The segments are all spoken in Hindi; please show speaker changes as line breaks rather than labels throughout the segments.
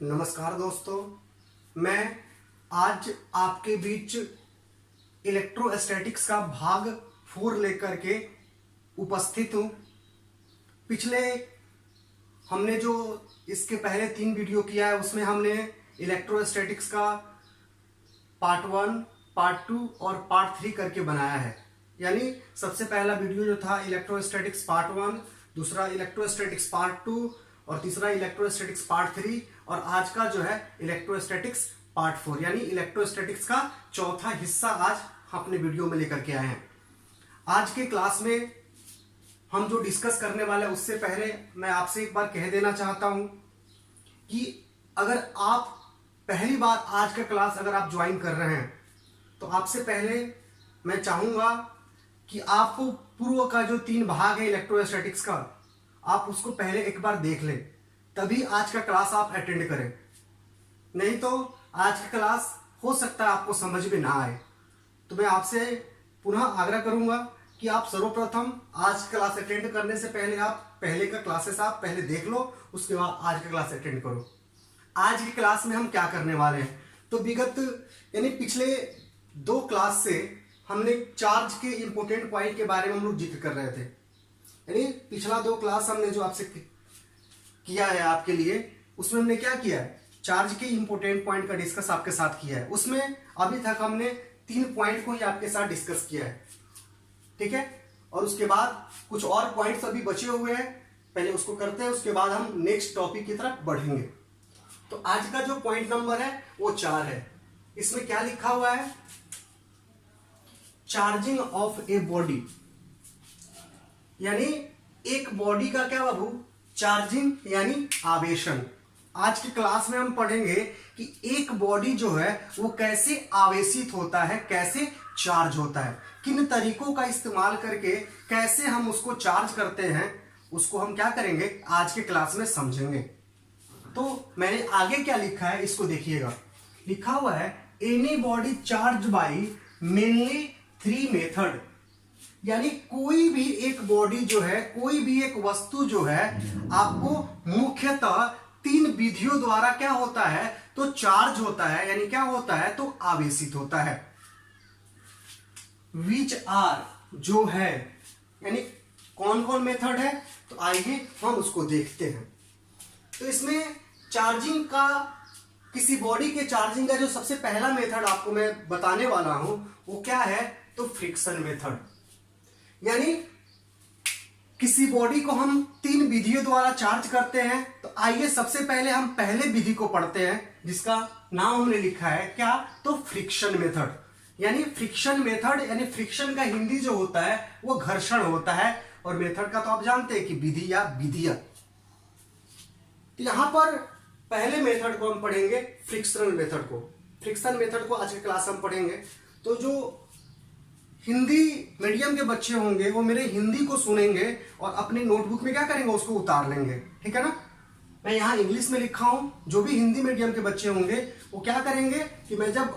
नमस्कार दोस्तों, मैं आज आपके बीच इलेक्ट्रोस्टैटिक्स का भाग 4 लेकर के उपस्थित हूँ। पिछले हमने जो इसके पहले 3 वीडियो किया है उसमें हमने इलेक्ट्रोस्टैटिक्स का पार्ट 1, पार्ट 2 और पार्ट 3 करके बनाया है। यानी सबसे पहला वीडियो जो था इलेक्ट्रोस्टैटिक्स पार्ट 1, दूसरा इलेक्ट्रोस्टैटिक्स पार्ट 2 और तीसरा इलेक्ट्रोस्टैटिक्स पार्ट 3 और आज का जो है इलेक्ट्रोस्टैटिक्स पार्ट 4 यानी इलेक्ट्रोस्टैटिक्स का चौथा हिस्सा आज अपने वीडियो में लेकर के आए हैं। आज के क्लास में हम जो डिस्कस करने वाले हैं उससे पहले मैं आपसे एक बार कह देना चाहता हूं कि अगर आप पहली बार आज का क्लास अगर आप ज्वाइन कर रहे हैं तो आपसे पहले मैं चाहूंगा कि आप पूर्व का जो 3 भाग है इलेक्ट्रोस्टैटिक्स का आप उसको पहले एक बार देख लें, तभी आज का क्लास आप अटेंड करें। नहीं तो आज का क्लास हो सकता है आपको समझ में ना आए। तो मैं आपसे पुनः आग्रह करूंगा कि आप सर्वप्रथम आज क्लास अटेंड करने से पहले आप पहले का क्लासेस आप पहले देख लो, उसके बाद आज का क्लास अटेंड करो। आज की क्लास में हम क्या करने वाले हैं, तो विगत यानी पिछले 2 क्लास से हमने चार्ज के इंपोर्टेंट पॉइंट के बारे में हम लोग जिक्र कर रहे थे। यानी पिछला 2 क्लास हमने जो आपसे किया है आपके लिए, उसमें हमने क्या किया है, चार्ज के इंपोर्टेंट पॉइंट का डिस्कस आपके साथ किया है। उसमें अभी तक हमने 3 पॉइंट को ही आपके साथ डिस्कस किया है, ठीक है। और उसके बाद कुछ और पॉइंट्स अभी बचे हुए हैं, पहले उसको करते हैं, उसके बाद हम नेक्स्ट टॉपिक की तरफ बढ़ेंगे। तो आज का जो पॉइंट नंबर है वो 4 है। इसमें क्या लिखा हुआ है, चार्जिंग ऑफ ए बॉडी, यानी एक बॉडी का क्या बाबू, चार्जिंग यानी आवेशन। आज की क्लास में हम पढ़ेंगे कि एक बॉडी जो है वो कैसे आवेशित होता है, कैसे चार्ज होता है, किन तरीकों का इस्तेमाल करके कैसे हम उसको चार्ज करते हैं, उसको हम क्या करेंगे आज के क्लास में समझेंगे। तो मैंने आगे क्या लिखा है इसको देखिएगा, लिखा हुआ है any body charge by mainly 3 method, यानी कोई भी एक बॉडी जो है, कोई भी एक वस्तु जो है आपको मुख्यतः 3 विधियों द्वारा क्या होता है, तो चार्ज होता है, यानी क्या होता है, तो आवेशित होता है। विच आर जो है, यानी कौन कौन मेथड है, तो आइए हम उसको देखते हैं। तो इसमें चार्जिंग का, किसी बॉडी के चार्जिंग का जो सबसे पहला मेथड आपको मैं बताने वाला हूं वो क्या है, तो फ्रिक्शन मेथड। यानी किसी बॉडी को हम 3 विधियों द्वारा चार्ज करते हैं। तो आइए सबसे पहले हम पहले विधि को पढ़ते हैं, जिसका नाम हमने लिखा है क्या, तो फ्रिक्शन मेथड। यानी फ्रिक्शन मेथड, यानी फ्रिक्शन का हिंदी जो होता है वो घर्षण होता है, और मेथड का तो आप जानते हैं कि विधि या विधियां। तो यहां पर पहले मेथड को हम पढ़ेंगे, फ्रिक्शनल मेथड को। फ्रिक्शन मेथड को आज की क्लास हम पढ़ेंगे। तो जो हिंदी मीडियम के बच्चे होंगे वो मेरे हिंदी को सुनेंगे और अपनी नोटबुक में क्या करेंगे, उसको उतार लेंगे, ठीक है ना। मैं यहाँ इंग्लिश में लिखा हूं, जो भी हिंदी मीडियम के बच्चे होंगे वो क्या करेंगे कि मैं जब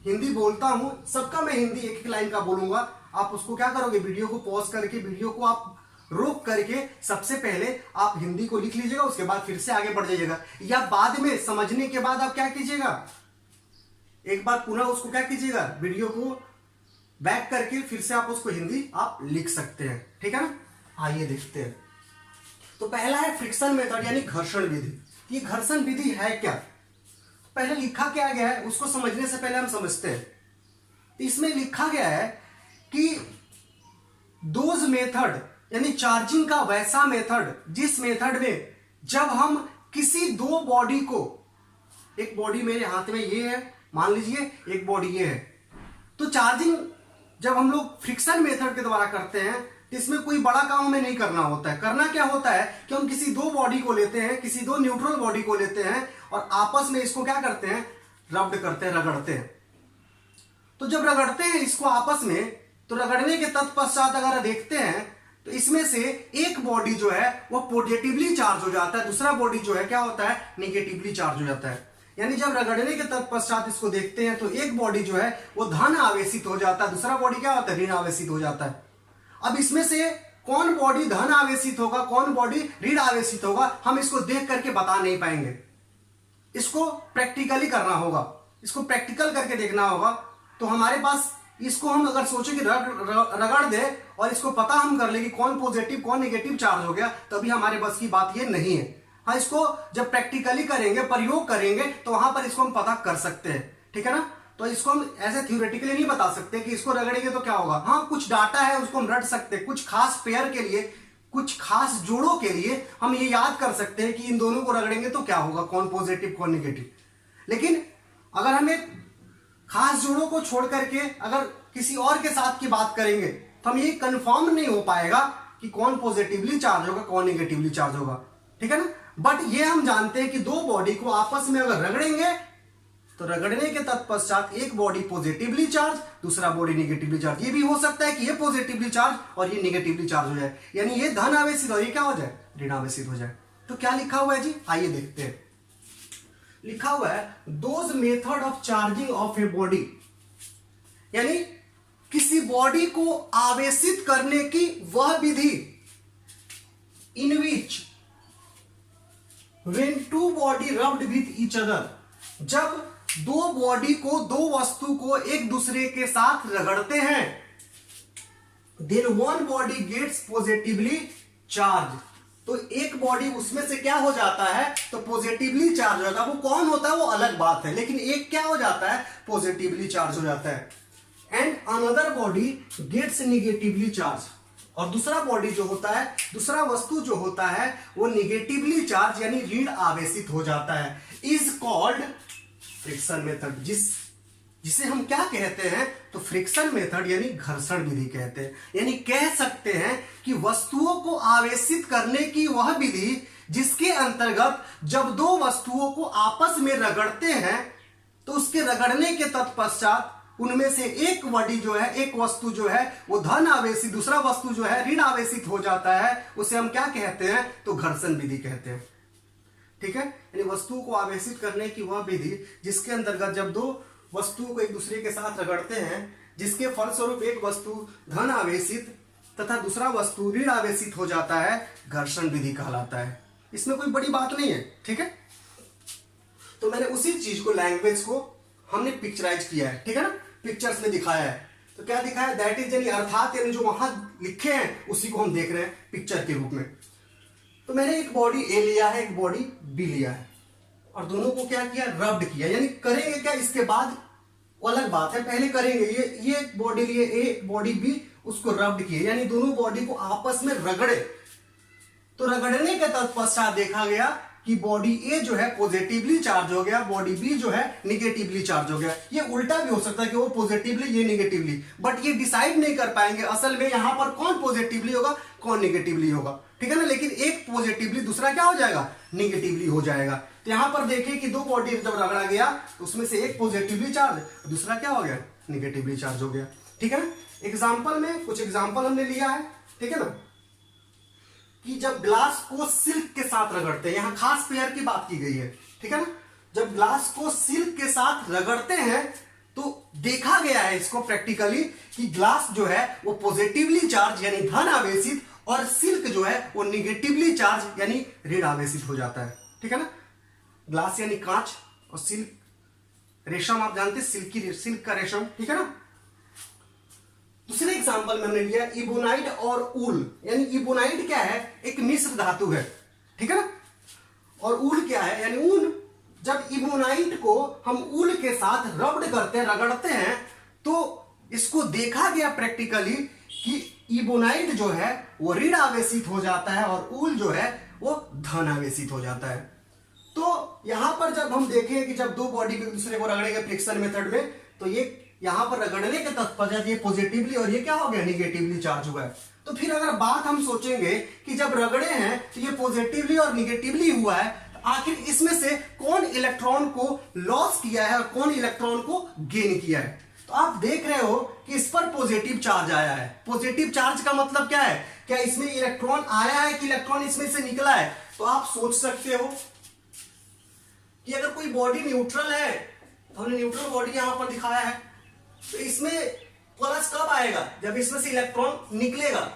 हिंदी बोलता हूं सबका मैं हिंदी एक लाइन का बोलूंगा, आप उसको क्या करोगे, वीडियो को पॉज करके, वीडियो को आप रोक करके सबसे पहले आप हिंदी को लिख लीजिएगा, उसके बाद फिर से आगे बढ़ जाइएगा, या बाद में समझने के बाद आप क्या कीजिएगा, एक बार पुनः उसको क्या कीजिएगा, वीडियो को बैक करके फिर से आप उसको हिंदी आप लिख सकते हैं, ठीक है ना। आइए देखते हैं। तो पहला है फ्रिक्शन मेथड यानी घर्षण विधि। ये घर्षण विधि है क्या, पहले लिखा क्या गया है उसको समझने से पहले हम समझते हैं। इसमें लिखा गया है कि दोज मेथड, यानी चार्जिंग का वैसा मेथड जिस मेथड में जब हम किसी 2 बॉडी को, एक बॉडी मेरे हाथ में ये है, मान लीजिए एक बॉडी ये है, तो चार्जिंग जब हम लोग फ्रिक्शन मेथड के द्वारा करते हैं तो इसमें कोई बड़ा काम हमें नहीं करना होता है। करना क्या होता है कि हम किसी 2 बॉडी को लेते हैं, किसी 2 न्यूट्रल बॉडी को लेते हैं और आपस में इसको क्या करते हैं, रब्ड करते हैं, रगड़ते हैं। तो जब रगड़ते हैं इसको आपस में, तो रगड़ने के तत्पश्चात अगर देखते हैं तो इसमें से एक बॉडी जो है वो पॉजिटिवली चार्ज हो जाता है, दूसरा बॉडी जो है क्या होता है, निगेटिवली चार्ज हो जाता है। यानी जब रगड़ने के तत्पश्चात इसको देखते हैं तो एक बॉडी जो है वो धन आवेशित हो जाता है, दूसरा बॉडी क्या होता है, ऋण आवेशित हो जाता है। अब इसमें से कौन बॉडी धन आवेशित होगा, कौन बॉडी ऋण आवेशित होगा, हम इसको देख करके बता नहीं पाएंगे। इसको प्रैक्टिकली करना होगा, इसको प्रैक्टिकल करके देखना होगा। तो हमारे पास इसको हम अगर सोचे कि रगड़ दे और इसको पता हम कर ले कि कौन पॉजिटिव कौन नेगेटिव चार्ज हो गया, तभी हमारे बस की बात ये नहीं है। हाँ, इसको जब प्रैक्टिकली करेंगे, प्रयोग करेंगे, तो वहां पर इसको हम पता कर सकते हैं, ठीक है ना। तो इसको हम ऐसे थ्योरेटिकली नहीं बता सकते कि इसको रगड़ेंगे तो क्या होगा। हाँ, कुछ डाटा है उसको हम रट सकते हैं, कुछ खास पेयर के लिए, कुछ खास जोड़ों के लिए हम ये याद कर सकते हैं कि इन दोनों को रगड़ेंगे तो क्या होगा, कौन पॉजिटिव कौन नेगेटिव। लेकिन अगर हमें खास जोड़ों को छोड़ करके अगर किसी और के साथ की बात करेंगे तो हम ये कंफर्म नहीं हो पाएगा कि कौन पॉजिटिवली चार्ज होगा कौन नेगेटिवली चार्ज होगा, ठीक है ना। बट ये हम जानते हैं कि दो बॉडी को आपस में अगर रगड़ेंगे तो रगड़ने के तत्पश्चात एक बॉडी पॉजिटिवली चार्ज, दूसरा बॉडी नेगेटिवली चार्ज। ये भी हो सकता है कि ये पॉजिटिवली चार्ज और ये नेगेटिवली चार्ज हो जाए, यानी ये धन आवेशित और ये क्या हो जाए, ऋण आवेशित हो जाए। तो क्या लिखा हुआ है जी, आइए देखते हैं। लिखा हुआ है those method of charging of a body, यानी किसी बॉडी को आवेशित करने की वह विधि in which when two body rubbed with each other, जब दो बॉडी को, दो वस्तु को एक दूसरे के साथ रगड़ते हैं, then one body gets positively charge. तो एक बॉडी उसमें से क्या हो जाता है, तो पॉजिटिवली चार्ज होगा। वो कौन होता है वो अलग बात है, लेकिन एक क्या हो जाता है, पॉजिटिवली चार्ज हो जाता है। And another body gets negatively charge, और दूसरा बॉडी जो होता है, दूसरा वस्तु जो होता है वो नेगेटिवली चार्ज यानी ऋण आवेशित हो जाता है। इज कॉल्ड फ्रिक्शन मेथड, जिसे हम क्या कहते हैं, तो फ्रिक्शन मेथड यानी घर्षण विधि कहते हैं। यानी कह सकते हैं कि वस्तुओं को आवेशित करने की वह विधि जिसके अंतर्गत जब दो वस्तुओं को आपस में रगड़ते हैं तो उसके रगड़ने के तत्पश्चात उनमें से एक बॉडी जो है, एक वस्तु जो है वो धन आवेशित, दूसरा वस्तु जो है ऋण आवेशित हो जाता है, उसे हम क्या कहते हैं, तो घर्षण विधि कहते हैं, ठीक है। यानी वस्तुओं को आवेशित करने की वह विधि जिसके अंतर्गत जब दो वस्तुओं को एक दूसरे के साथ रगड़ते हैं, जिसके फलस्वरूप एक वस्तु धन आवेशित तथा दूसरा वस्तु ऋण आवेशित हो जाता है, घर्षण विधि कहलाता है। इसमें कोई बड़ी बात नहीं है, ठीक है। तो मैंने उसी चीज को, लैंग्वेज को हमने पिक्चराइज किया है, ठीक है ना, पिक्चर्स में दिखाया है। तो क्या दिखाया है, दैट इज यानी अर्थात, यानी जो वहां लिखे हैं उसी को हम देख रहे हैं पिक्चर के रूप में। तो मैंने एक बॉडी ए लिया है, एक बॉडी बी लिया है, और दोनों को क्या किया, रब्ड किया। यानी करेंगे क्या इसके बाद, वो अलग बात है, पहले करेंगे। ये बॉडी लिए ए, बॉडी बी, उसको रब्ड किए, यानी दोनों बॉडी को आपस में रगड़े। तो रगड़ने के तत्पश्चात देखा गया कि बॉडी ए जो है पॉजिटिवली चार्ज हो गया, बॉडी बी जो है निगेटिवली चार्ज हो गया। ये उल्टा भी हो सकता है कि वो पॉजिटिवली ये निगेटिवली, बट ये डिसाइड नहीं कर पाएंगे असल में यहां पर कौन पॉजिटिवली होगा कौन निगेटिवली होगा, ठीक है ना। लेकिन एक पॉजिटिवली, दूसरा क्या हो जाएगा, निगेटिवली हो जाएगा। तो यहां पर देखिए कि दो बॉडी जब रगड़ा गया तो उसमें से एक पॉजिटिवली चार्ज, दूसरा क्या हो गया, निगेटिवली चार्ज हो गया, ठीक है ना। एग्जाम्पल में कुछ एग्जाम्पल हमने लिया है, ठीक है ना, कि जब ग्लास को सिल्क के साथ रगड़ते हैं, यहां खास पेयर की बात की गई है, ठीक है ना। जब ग्लास को सिल्क के साथ रगड़ते हैं तो देखा गया है इसको प्रैक्टिकली कि ग्लास जो है वो पॉजिटिवली चार्ज यानी धन आवेशित, और सिल्क जो है वो निगेटिवली चार्ज यानी ऋण आवेशित हो जाता है, ठीक है ना। ग्लास यानी कांच और सिल्क, रेशम आप जानते हैं, सिल्क का रेशम, ठीक है ना। दूसरे एग्जांपल में हमने लिया इबोनाइट और ऊल, यानी इबोनाइट क्या है, एक मिश्र धातु है, ठीक है ना, और ऊल क्या है, यानी ऊन। जब इबोनाइट को हम ऊल के साथ रब्ड करते हैं, रगड़ते हैं, तो इसको देखा गया प्रैक्टिकली कि इबोनाइट जो है वो ऋण आवेशित हो जाता है और ऊल जो है वो धन आवेशित हो जाता है। तो यहां पर जब हम देखें कि जब दो बॉडी एक दूसरे को रगड़ेंगे फ्रिक्शन मेथड में, तो ये यहां पर रगड़ने के तत्पश्चात ये पॉजिटिवली और ये क्या हो गया, निगेटिवली चार्ज हुआ है। तो फिर अगर बात हम सोचेंगे कि जब रगड़े हैं तो ये पॉजिटिवली और निगेटिवली हुआ है, तो आखिर इसमें से कौन इलेक्ट्रॉन को लॉस किया है और कौन इलेक्ट्रॉन को गेन किया है। तो आप देख रहे हो कि इस पर पॉजिटिव चार्ज आया है। पॉजिटिव चार्ज का मतलब क्या है, क्या इसमें इलेक्ट्रॉन आया है कि इलेक्ट्रॉन इसमें से निकला है। तो आप सोच सकते हो कि अगर कोई बॉडी न्यूट्रल है, तो हमने न्यूट्रल बॉडी यहां पर दिखाया है, तो इसमें प्लस कब आएगा, जब इसमें से इलेक्ट्रॉन निकलेगा।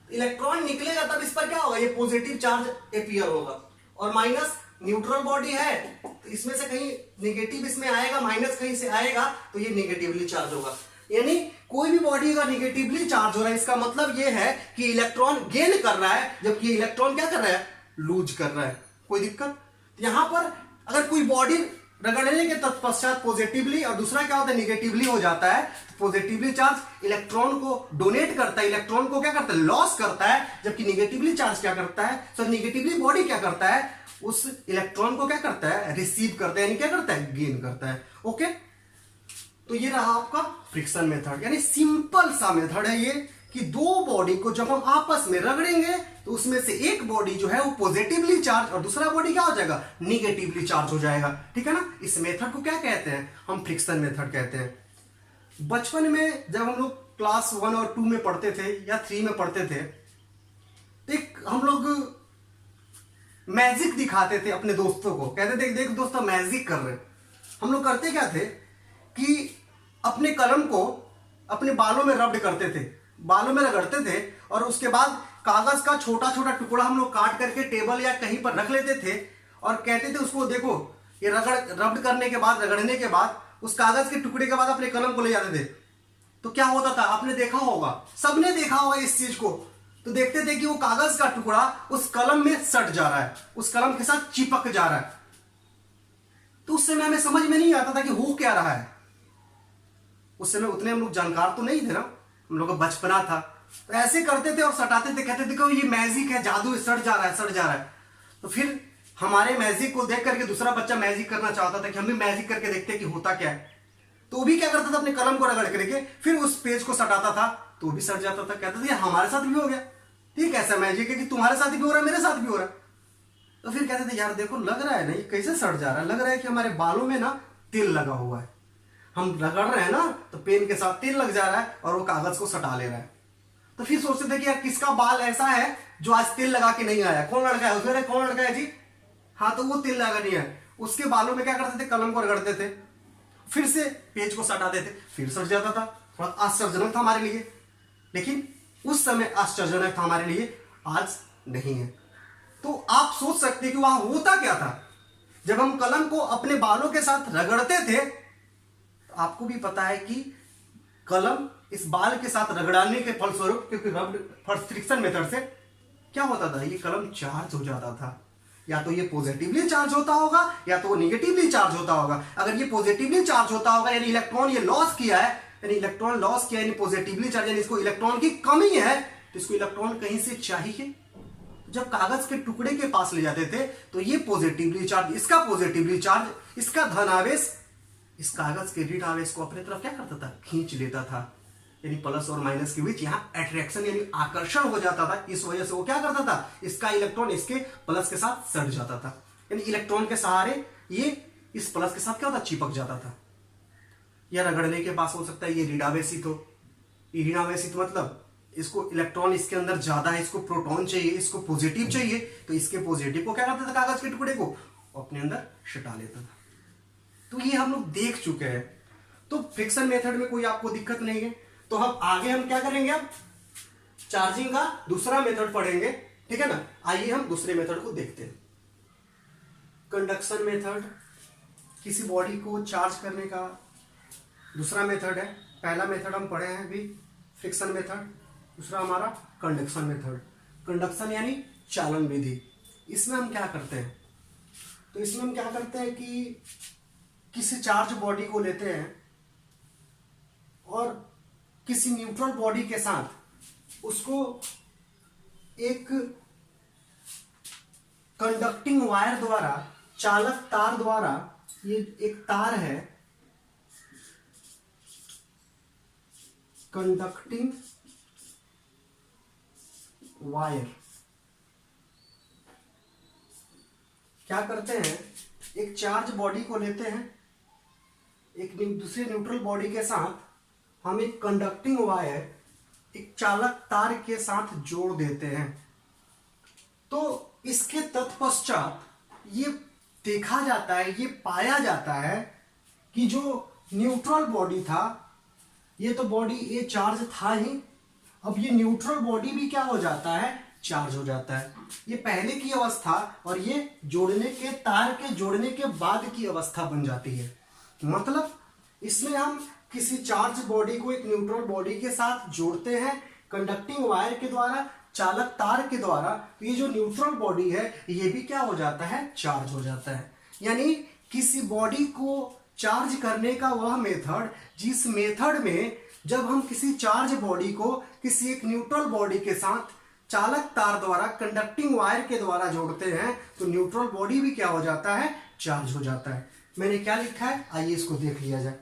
इलेक्ट्रॉन निकलेगा तब इस पर क्या होगा, ये पॉजिटिव चार्ज अपीयर होगा, और माइनस न्यूट्रल बॉडी है तो इसमें से कहीं नेगेटिव इसमें आएगा, माइनस कहीं से आएगा तो ये नेगेटिवली चार्ज होगा। यानी कोई भी बॉडी अगर नेगेटिवली चार्ज हो रहा है इसका मतलब ये है कि इलेक्ट्रॉन गेन कर रहा है, जबकि इलेक्ट्रॉन क्या कर रहा है, लूज कर रहा है। कोई दिक्कत? यहां पर अगर कोई बॉडी रगड़ने के तत्पश्चात पॉजिटिवली और दूसरा क्या होता है निगेटिवली हो जाता है, पॉजिटिवली चार्ज इलेक्ट्रॉन को डोनेट करता है, इलेक्ट्रॉन को क्या करता है, लॉस करता है, जबकि निगेटिवली चार्ज क्या करता है, सो निगेटिवली बॉडी क्या करता है, उस इलेक्ट्रॉन को क्या करता है, रिसीव करता है, यानी क्या करता है, गेन करता है। ओके, तो ये रहा आपका फ्रिक्शन मेथड, यानी सिंपल सा मेथड है ये कि दो बॉडी को जब हम आपस में रगड़ेंगे तो उसमें से एक बॉडी जो है वो पॉजिटिवली चार्ज और दूसरा बॉडी क्या हो जाएगा, निगेटिवली चार्ज हो जाएगा। ठीक है ना, इस मेथड को क्या कहते हैं, हम फ्रिक्शन मेथड कहते हैं। बचपन में जब हम लोग क्लास 1 और 2 में पढ़ते थे या 3 में पढ़ते थे, एक हम लोग मैजिक दिखाते थे अपने दोस्तों को, कहते थे देख दोस्तों मैजिक कर रहे। हम लोग करते क्या थे कि अपने कलम को अपने बालों में रब्ड करते थे, बालों में रगड़ते थे और उसके बाद कागज का छोटा छोटा टुकड़ा हम लोग काट करके टेबल या कहीं पर रख लेते थे और कहते थे उसको देखो ये रब्ड करने के बाद, रगड़ने के बाद उस कागज के टुकड़े के बाद अपने कलम को ले जाते थे। तो क्या होता था, आपने देखा होगा, सबने देखा होगा इस चीज को। तो देखते थे कि वो कागज का टुकड़ा उस कलम में सट जा रहा है, उस कलम के साथ चिपक जा रहा है। तो उस समय हमें समझ में नहीं आता था कि हो क्या रहा है। उस समय उतने हम लोग जानकार तो नहीं थे ना, हम लोग का बचपना था, तो ऐसे करते थे और सटाते थे, कहते थे देखो ये मैजिक है, जादू, सट जा रहा है, सट जा रहा है। तो फिर हमारे मैजिक को देख करके दूसरा बच्चा मैजिक करना चाहता था कि हम भी मैजिक करके देखते कि होता क्या है। तो वो भी क्या करता था, अपने कलम को रगड़ करके फिर उस पेज को सटाता था तो वो भी सट जाता था। कहता था हमारे साथ भी हो गया, ठीक ऐसा मैजिक है कि तुम्हारे साथ भी हो रहा है, मेरे साथ भी हो रहा है। तो फिर कहते थे यार देखो लग रहा है ना ये कैसे सट जा रहा है, लग रहा है कि हमारे बालों में ना तेल लगा हुआ है, हम रगड़ रहे हैं ना तो पेन के साथ तेल लग जा रहा है और वो कागज को सटा ले रहा है। तो फिर सोचते थे कि यार किसका बाल ऐसा है जो आज तेल लगा के नहीं आया, कौन लड़का है, उसमें कौन लड़का है जी, हाँ तो वो तेल लगा नहीं है। उसके बालों में क्या करते थे, कलम को रगड़ते थे, फिर से पेज को सटाते थे, फिर सट जाता था। थोड़ा आश्चर्यजनक था हमारे लिए, लेकिन उस समय आश्चर्यजनक था हमारे लिए, आज नहीं है। तो आप सोच सकते हैं कि वहां होता क्या था जब हम कलम को अपने बालों के साथ रगड़ते थे। तो आपको भी पता है कि कलम इस बाल के साथ रगड़ाने के फलस्वरूप, क्योंकि रब्ड फ्रिक्शन मेथड से क्या होता था, ये कलम चार्ज हो जाता था। या तो ये पॉजिटिवली चार्ज होता होगा या तो वो निगेटिवली चार्ज होता होगा। अगर ये पॉजिटिवली चार्ज होता होगा यानी इलेक्ट्रॉन ये लॉस किया है, यानी इलेक्ट्रॉन लॉस किया यानी पॉजिटिवली चार्ज, यानी इसको इलेक्ट्रॉन की कमी है, तो इसको इलेक्ट्रॉन कहीं से चाहिए। जब कागज के टुकड़े के पास ले जाते थे तो ये पॉजिटिवली चार्ज, इसका पॉजिटिवली चार्ज, इसका धन आवेश इस कागज के ऋण आवेश को अपने तरफ क्या करता था, खींच लेता था। यानी प्लस और माइनस के बीच यहाँ अट्रैक्शन यानी आकर्षण हो जाता था। इस वजह से वो क्या करता था, इसका इलेक्ट्रॉन इसके प्लस के साथ सट जाता था, यानी इलेक्ट्रॉन के सहारे ये इस प्लस के साथ क्या होता, चिपक जाता था। या रगड़ने के पास हो सकता है ये ऋणावेशित हो, ऋणावेशित मतलब इसको इलेक्ट्रॉन इसके अंदर ज्यादा है, इसको प्रोटॉन चाहिए, इसको पॉजिटिव चाहिए, तो इसके पॉजिटिव को क्या करता था, कागज के टुकड़े को अपने अंदर सटा लेता था। तो ये हम लोग देख चुके हैं। तो फ्रिक्शन मेथड में कोई आपको दिक्कत नहीं है। तो हम आगे हम क्या करेंगे, अब चार्जिंग का दूसरा मेथड पढ़ेंगे, ठीक है ना। आइए हम दूसरे मेथड को देखते हैं। कंडक्शन मेथड किसी बॉडी को चार्ज करने का दूसरा मेथड है। पहला मेथड हम पढ़े हैं अभी फ्रिक्शन मेथड, दूसरा हमारा कंडक्शन मेथड। कंडक्शन यानी चालन विधि। इसमें हम क्या करते हैं, तो इसमें हम क्या करते हैं कि किसी चार्ज बॉडी को लेते हैं और किसी न्यूट्रल बॉडी के साथ उसको एक कंडक्टिंग वायर द्वारा, चालक तार द्वारा, ये एक तार है कंडक्टिंग वायर, क्या करते हैं, एक चार्ज बॉडी को लेते हैं, एक दूसरे न्यूट्रल बॉडी के साथ हम एक कंडक्टिंग वायर एक चालक तार के साथ जोड़ देते हैं। तो इसके तत्पश्चात ये देखा जाता है, ये पाया जाता है कि जो न्यूट्रल बॉडी था, ये तो बॉडी ये चार्ज था ही, अब ये न्यूट्रल बॉडी भी क्या हो जाता है, चार्ज हो जाता है। ये पहले की अवस्था और ये जोड़ने के तार के जोड़ने के बाद की अवस्था बन जाती है। मतलब इसमें हम किसी चार्ज बॉडी को एक न्यूट्रल बॉडी के साथ जोड़ते हैं कंडक्टिंग वायर के द्वारा, चालक तार के द्वारा। तो ये जो न्यूट्रल बॉडी है ये भी क्या हो जाता है, चार्ज हो जाता है। यानी किसी बॉडी को चार्ज करने का वह मेथड जिस मेथड में जब हम किसी चार्ज बॉडी को किसी एक न्यूट्रल बॉडी के साथ चालक तार द्वारा कंडक्टिंग वायर के द्वारा जोड़ते हैं तो न्यूट्रल बॉडी भी क्या हो जाता है, चार्ज हो जाता है। मैंने क्या लिखा है, आइए इसको देख लिया जाए।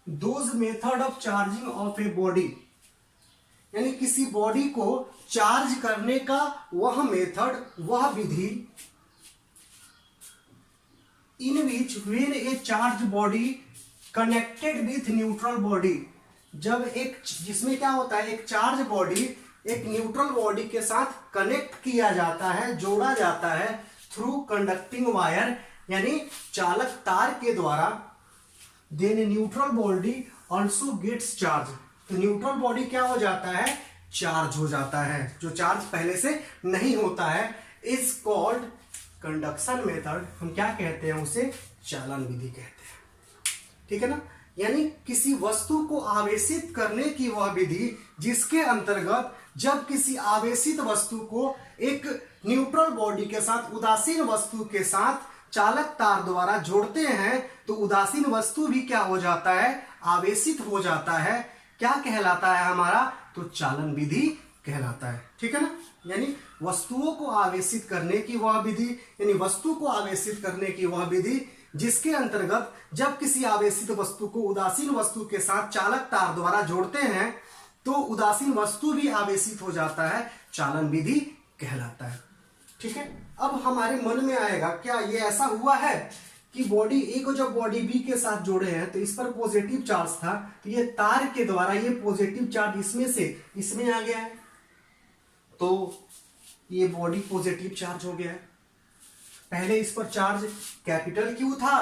Those method of charging of a body, यानी किसी बॉडी को चार्ज करने का वह मेथड, वह विधि, in which when a charge body connected with neutral body, जब एक जिसमें क्या होता है एक चार्ज बॉडी एक न्यूट्रल बॉडी के साथ कनेक्ट किया जाता है, जोड़ा जाता है थ्रू कंडक्टिंग वायर, यानी चालक तार के द्वारा, then neutral body also gets charge. तो न्यूट्रल बॉडी क्या हो जाता है, चार्ज हो जाता है, जो चार्ज पहले से नहीं होता है। इज कॉल्ड कंडक्शन मेथड, हम क्या कहते हैं उसे, चालन विधि कहते हैं। ठीक है ना, यानी किसी वस्तु को आवेशित करने की वह विधि जिसके अंतर्गत जब किसी आवेशित वस्तु को एक न्यूट्रल बॉडी के साथ उदासीन वस्तु के साथ चालक तार द्वारा जोड़ते हैं तो उदासीन वस्तु भी क्या हो जाता है, आवेशित हो जाता है। क्या कहलाता है हमारा, तो चालन विधि कहलाता है। ठीक है ना, यानी वस्तुओं को आवेशित करने की वह विधि, यानी वस्तु को आवेशित करने की वह विधि जिसके अंतर्गत जब किसी आवेशित वस्तु को उदासीन वस्तु के साथ चालक तार द्वारा जोड़ते हैं तो उदासीन वस्तु भी आवेशित हो जाता है, चालन विधि कहलाता है। ठीक है, अब हमारे मन में आएगा क्या ये ऐसा हुआ है कि बॉडी ए को जब बॉडी बी के साथ जोड़े हैं तो इस पर पॉजिटिव चार्ज था, तो ये तार के द्वारा ये पॉजिटिव चार्ज इसमें से इसमें आ गया है, तो ये बॉडी पॉजिटिव चार्ज हो गया है। पहले इस पर चार्ज कैपिटल क्यू था,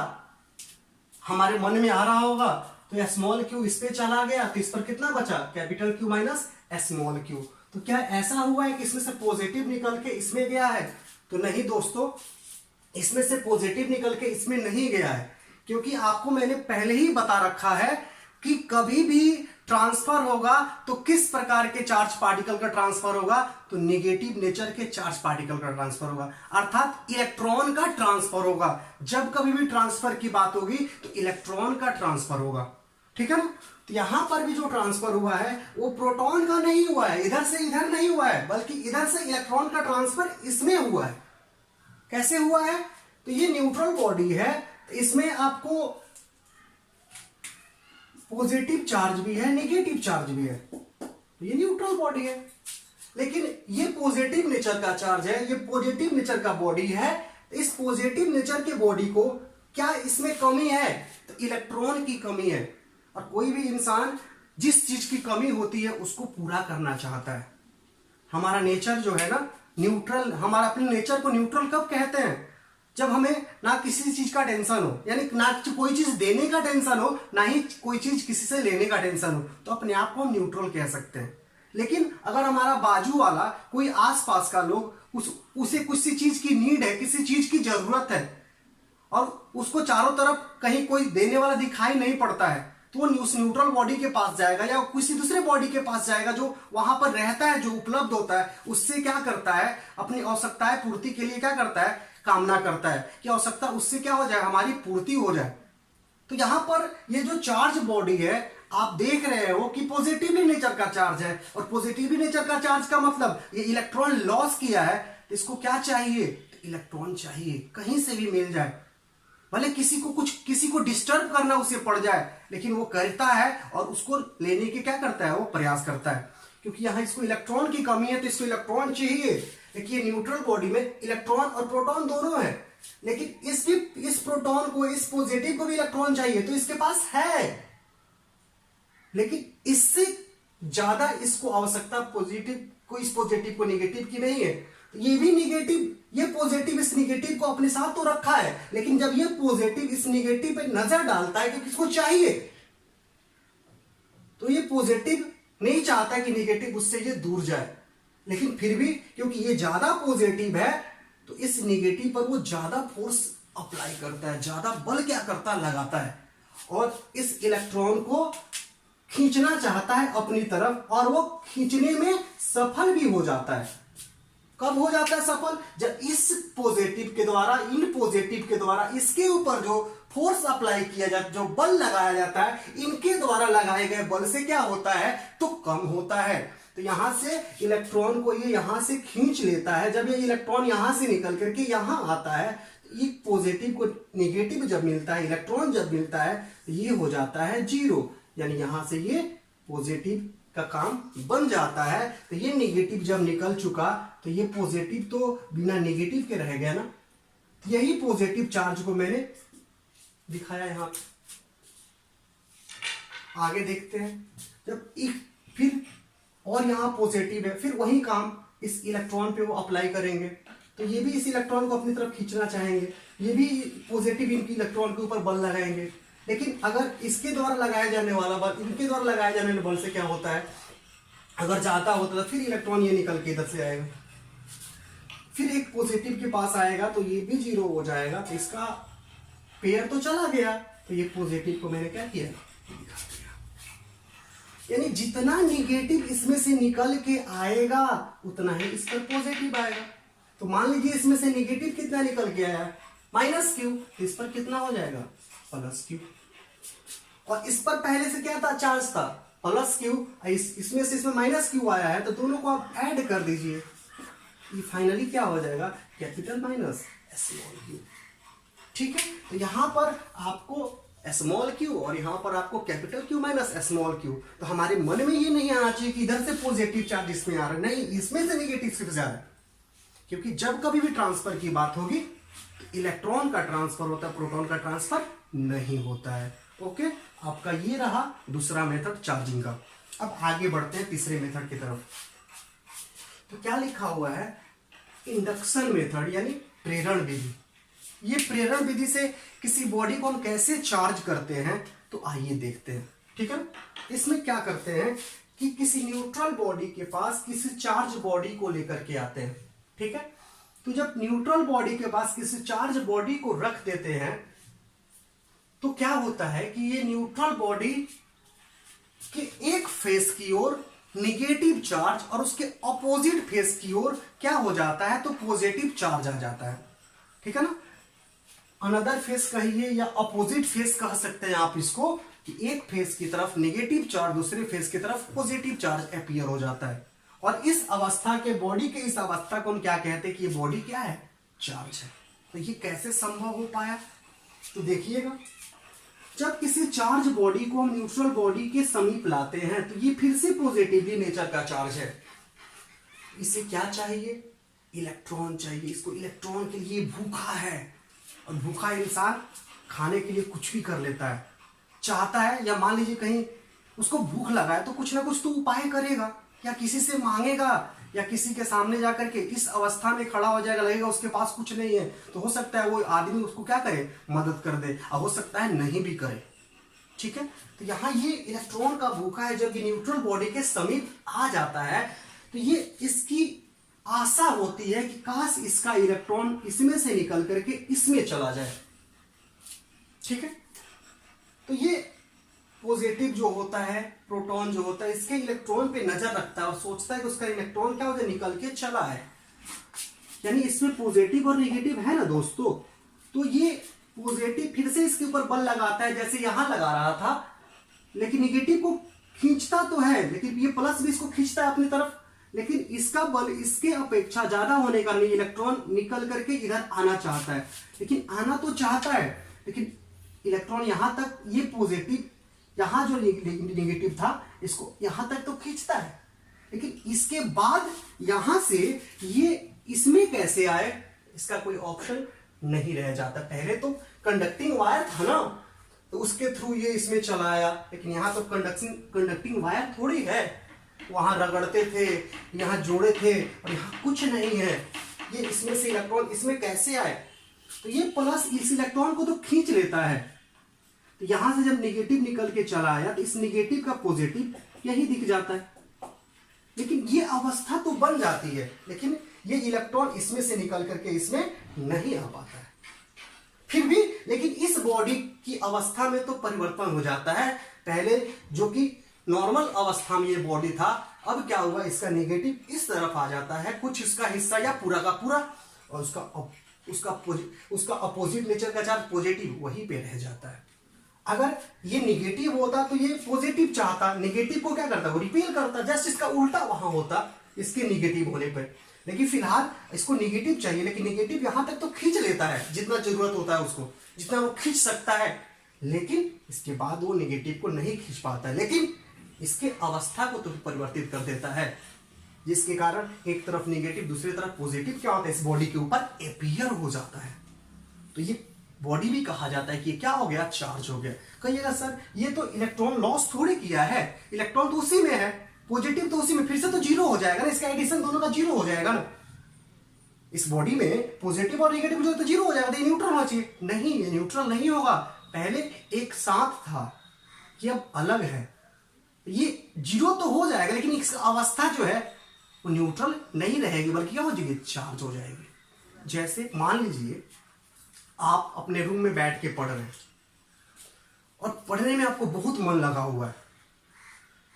हमारे मन में आ रहा होगा, तो स्मॉल क्यू इस पे चला गया तो इस पर कितना बचा, capital Q minus small Q. तो क्या ऐसा हुआ है कि इसमें से पॉजिटिव निकल के इसमें गया है, तो नहीं दोस्तों, इसमें से पॉजिटिव निकल के इसमें नहीं गया है, क्योंकि आपको मैंने पहले ही बता रखा है कि कभी भी ट्रांसफर होगा तो किस प्रकार के चार्ज पार्टिकल का ट्रांसफर होगा, तो नेगेटिव नेचर के चार्ज पार्टिकल का ट्रांसफर होगा, अर्थात इलेक्ट्रॉन का ट्रांसफर होगा। जब कभी भी ट्रांसफर की बात होगी तो इलेक्ट्रॉन का ट्रांसफर होगा। ठीक है ना, तो यहां पर भी जो ट्रांसफर हुआ है वो प्रोटॉन का नहीं हुआ है, इधर से इधर नहीं हुआ है, बल्कि इधर से इलेक्ट्रॉन का ट्रांसफर इसमें हुआ है। कैसे हुआ है, तो ये न्यूट्रल बॉडी है, इसमें आपको पॉजिटिव चार्ज भी है, नेगेटिव चार्ज भी है, तो ये न्यूट्रल बॉडी है। लेकिन ये पॉजिटिव नेचर का चार्ज है, ये पॉजिटिव नेचर का बॉडी है। इस पॉजिटिव नेचर के बॉडी को क्या इसमें कमी है, तो इलेक्ट्रॉन की कमी है। और कोई भी इंसान जिस चीज की कमी होती है उसको पूरा करना चाहता है। हमारा नेचर जो है ना न्यूट्रल, हमारा अपने नेचर को न्यूट्रल कब कहते हैं, जब हमें ना किसी चीज का टेंशन हो, यानी ना कोई चीज देने का टेंशन हो, ना ही कोई चीज किसी से लेने का टेंशन हो, तो अपने आप को हम न्यूट्रल कह सकते हैं। लेकिन अगर हमारा बाजू वाला कोई आसपास का लोग उसे किसी चीज की नीड है, किसी चीज की जरूरत है, और उसको चारों तरफ कहीं कोई देने वाला दिखाई नहीं पड़ता है, तो वो उस न्यूट्रल बॉडी के पास जाएगा या किसी दूसरे बॉडी के पास जाएगा जो वहां पर रहता है, जो उपलब्ध होता है, उससे क्या करता है, अपनी आवश्यकताएं पूर्ति के लिए क्या करता है, कामना करता है कि आवश्यकता उससे क्या हो जाए, हमारी पूर्ति हो जाए। तो यहां पर ये जो चार्ज बॉडी है आप देख रहे हो कि पॉजिटिवली नेचर का चार्ज है, और पॉजिटिवली नेचर का चार्ज का मतलब ये इलेक्ट्रॉन लॉस किया है, तो इसको क्या चाहिए, तो इलेक्ट्रॉन चाहिए, कहीं से भी मिल जाए, भले किसी को डिस्टर्ब करना उसे पड़ जाए, लेकिन वो करता है और उसको लेने के क्या करता है, वो प्रयास करता है, क्योंकि यहां इसको इलेक्ट्रॉन की कमी है तो इसको इलेक्ट्रॉन चाहिए। देखिए न्यूट्रल बॉडी में इलेक्ट्रॉन और प्रोटॉन दोनों है, लेकिन इस प्रोटॉन को, इस पॉजिटिव को भी इलेक्ट्रॉन चाहिए, तो इसके पास है, लेकिन इससे ज्यादा इसको आवश्यकता पॉजिटिव को, इस पॉजिटिव को नेगेटिव की नहीं है। ये भी नेगेटिव, ये पॉजिटिव इस नेगेटिव को अपने साथ तो रखा है, लेकिन जब ये पॉजिटिव इस नेगेटिव पे नजर डालता है कि किसको चाहिए, तो ये पॉजिटिव नहीं चाहता कि नेगेटिव उससे ये दूर जाए, लेकिन फिर भी क्योंकि ये ज्यादा पॉजिटिव है तो इस नेगेटिव पर वो ज्यादा फोर्स अप्लाई करता है, ज्यादा बल क्या करता है, लगाता है और इस इलेक्ट्रॉन को खींचना चाहता है अपनी तरफ और वो खींचने में सफल भी हो जाता है। कब हो जाता है सफल? जब इस पॉजिटिव के द्वारा, इन पॉजिटिव के द्वारा इसके ऊपर जो फोर्स अप्लाई किया जाता है, जो बल लगाया जाता है, इनके द्वारा लगाए गए बल से क्या होता है तो कम होता है। तो यहां से इलेक्ट्रॉन को ये यहां से खींच लेता है। जब ये इलेक्ट्रॉन यहां से निकल करके यहां आता है, ये पॉजिटिव को नेगेटिव जब मिलता है, इलेक्ट्रॉन जब मिलता है, ये हो जाता है जीरो, यानी यहां से ये पॉजिटिव का काम बन जाता है। तो ये नेगेटिव जब निकल चुका तो ये पॉजिटिव तो बिना नेगेटिव के रह गया ना। यही पॉजिटिव चार्ज को मैंने दिखाया यहां पे। आगे देखते हैं, जब फिर और यहां पॉजिटिव है, फिर वही काम इस इलेक्ट्रॉन पे वो अप्लाई करेंगे तो ये भी इस इलेक्ट्रॉन को अपनी तरफ खींचना चाहेंगे, ये भी पॉजिटिव इनकी इलेक्ट्रॉन के ऊपर बल लगाएंगे। लेकिन अगर इसके द्वारा लगाया जाने वाला बल इनके द्वारा लगाए जाने वाले बल से क्या होता है, अगर ज्यादा होता तो फिर इलेक्ट्रॉन ये निकल के इधर से आएगा, फिर एक पॉजिटिव के पास आएगा तो ये भी जीरो हो जाएगा। तो इसका पेयर तो चला गया, तो ये पॉजिटिव को मैंने क्या किया, दिखा दिया। यानी जितना नेगेटिव इसमें से निकल के आएगा उतना ही इस पर पॉजिटिव आएगा। तो मान लीजिए इसमें से नेगेटिव कितना निकल के आया, -q, तो इस पर कितना हो जाएगा, +q। और इस पर पहले से क्या था, चार्ज था +q, इसमें से इसमें -q आया है, तो दोनों को आप ऐड कर दीजिए, ये फाइनली क्या हो जाएगा, कैपिटल माइनस स्मॉल q। ठीक है, तो यहां पर आपको स्मॉल q और यहां पर आपको capital Q minus small q। तो हमारे मन में ये नहीं आना चाहिए कि इधर से पॉजिटिव चार्ज इसमें आ रहा है, नहीं, इसमें से नेगेटिव सिर्फ जा रहा है। क्योंकि जब कभी भी ट्रांसफर की बात होगी तो इलेक्ट्रॉन का ट्रांसफर होता है, प्रोटॉन का ट्रांसफर नहीं होता है। ओके, आपका ये रहा दूसरा मेथड चार्जिंग का। अब आगे बढ़ते हैं तीसरे मेथड की तरफ। तो क्या लिखा हुआ है, इंडक्शन मेथड यानी प्रेरण विधि। ये प्रेरण विधि से किसी बॉडी को हम कैसे चार्ज करते हैं तो आइए देखते हैं। ठीक है, इसमें क्या करते हैं कि किसी न्यूट्रल बॉडी के पास किसी चार्ज बॉडी को लेकर के आते हैं। ठीक है, तो जब न्यूट्रल बॉडी के पास किसी चार्ज बॉडी को रख देते हैं तो क्या होता है कि ये न्यूट्रल बॉडी के एक फेस की ओर निगेटिव चार्ज और उसके अपोजिट फेस की ओर क्या हो जाता है तो पॉजिटिव चार्ज आ जाता है। ठीक है ना, अनदर फेस कहिए या अपोजिट फेस कह सकते हैं आप इसको, कि एक फेस की तरफ नेगेटिव चार्ज, दूसरे फेस की तरफ पॉजिटिव चार्ज अपीयर हो जाता है। और इस अवस्था के, बॉडी के इस अवस्था को हम क्या कहते हैं कि ये बॉडी क्या है, चार्ज है। तो ये कैसे संभव हो पाया, तो देखिएगा, जब किसी चार्ज बॉडी को हम न्यूट्रल बॉडी के समीप लाते हैं तो ये फिर से पॉजिटिवली नेचर का चार्ज है। इसे क्या चाहिए, इलेक्ट्रॉन चाहिए। इसको इलेक्ट्रॉन के लिए भूखा है, और भूखा इंसान खाने के लिए कुछ भी कर लेता है, चाहता है, या मान लीजिए कहीं उसको भूख लगा है तो कुछ ना कुछ तो उपाय करेगा, या किसी से मांगेगा, या किसी के सामने जाकर के इस अवस्था में खड़ा हो जाएगा, लगेगा उसके पास कुछ नहीं है, तो हो सकता है वो आदमी उसको क्या करे, मदद कर दे, और हो सकता है नहीं भी करे। ठीक है, तो यहाँ ये इलेक्ट्रॉन का भूखा है, जब ये न्यूट्रल बॉडी के समीप आ जाता है तो ये इसकी आशा होती है कि काश इसका इलेक्ट्रॉन इसमें से निकल करके इसमें चला जाए। ठीक है, तो ये पॉजिटिव जो होता है, प्रोटॉन जो होता है, इसके इलेक्ट्रॉन पे नजर रखता है और सोचता है कि उसका इलेक्ट्रॉन क्या हो जाए, निकल के चला है। यानी इसमें पॉजिटिव और नेगेटिव है ना दोस्तों, तो ये पॉजिटिव फिर से इसके ऊपर बल लगाता है, जैसे यहां लगा रहा था, लेकिन नेगेटिव को खींचता तो है, लेकिन ये प्लस भी इसको खींचता है अपनी तरफ, लेकिन इसका बल इसके अपेक्षा ज्यादा होने का नहीं, इलेक्ट्रॉन निकल करके इधर आना चाहता है, लेकिन आना तो चाहता है, लेकिन इलेक्ट्रॉन यहां तक, ये पॉजिटिव यहां जो नेगेटिव था इसको यहां तक तो खींचता है, लेकिन इसके बाद यहां से ये इसमें कैसे आए, इसका कोई ऑप्शन नहीं रह जाता। पहले तो कंडक्टिंग वायर था ना, तो उसके थ्रू ये इसमें चला आया, लेकिन यहाँ तो कंडक्टिंग वायर थोड़ी है, वहां रगड़ते थे, यहाँ जोड़े थे, और यहाँ कुछ नहीं है, ये इसमें से इलेक्ट्रॉन इसमें कैसे आए, तो ये प्लस इस इलेक्ट्रॉन को तो खींच लेता है। तो यहां से जब नेगेटिव निकल के चला आया तो इस नेगेटिव का पॉजिटिव यही दिख जाता है, लेकिन ये अवस्था तो बन जाती है, लेकिन ये इलेक्ट्रॉन इसमें से निकल करके इसमें नहीं आ पाता है। फिर भी लेकिन इस बॉडी की अवस्था में तो परिवर्तन हो जाता है। पहले जो कि नॉर्मल अवस्था में ये बॉडी था, अब क्या हुआ, इसका नेगेटिव इस तरफ आ जाता है, कुछ इसका हिस्सा या पूरा का पूरा, और उसका अपोजिट नेचर का चार्ज पॉजिटिव वहीं पे रह जाता है। अगर ये नेगेटिव होता तो ये पॉजिटिव चाहता, नेगेटिव को क्या करता, वो रिपेल करता, जस्ट इसका उल्टा वहां होता इसके नेगेटिव होने पर। लेकिन फिलहाल इसको नेगेटिव चाहिए, लेकिन नेगेटिव यहां तक तो खींच लेता है जितना जरूरत होता है उसको, जितना वो खींच सकता है, लेकिन इसके बाद वो नेगेटिव को नहीं खींच पाता है, लेकिन इसके अवस्था को तो परिवर्तित कर देता है, जिसके कारण एक तरफ नेगेटिव दूसरी तरफ पॉजिटिव क्या होता है, इस बॉडी के ऊपर अपीयर हो जाता है। तो ये बॉडी भी कहा जाता है कि क्या हो गया, चार्ज हो गया। कहिएगा सर ये तो इलेक्ट्रॉन लॉस थोड़ी किया है, इलेक्ट्रॉन तो उसी में है, पॉजिटिव तो उसी में, फिर से तो जीरो हो जाएगा ना, इसका एडिशन दोनों का जीरो हो जाएगा ना। इस बॉडी में पॉजिटिव और नेगेटिव जो तो जीरो हो जाएगा, तो ये न्यूट्रल होना चाहिए। नहीं, ये न्यूट्रल नहीं होगा, पहले एक साथ था, ये अब अलग है। ये जीरो तो हो जाएगा, लेकिन इसका अवस्था जो है वो न्यूट्रल नहीं रहेगी, बल्कि क्या हो जाएगी, चार्ज हो जाएगी। जैसे मान लीजिए आप अपने रूम में बैठ के पढ़ रहे हैं और पढ़ने में आपको बहुत मन लगा हुआ है,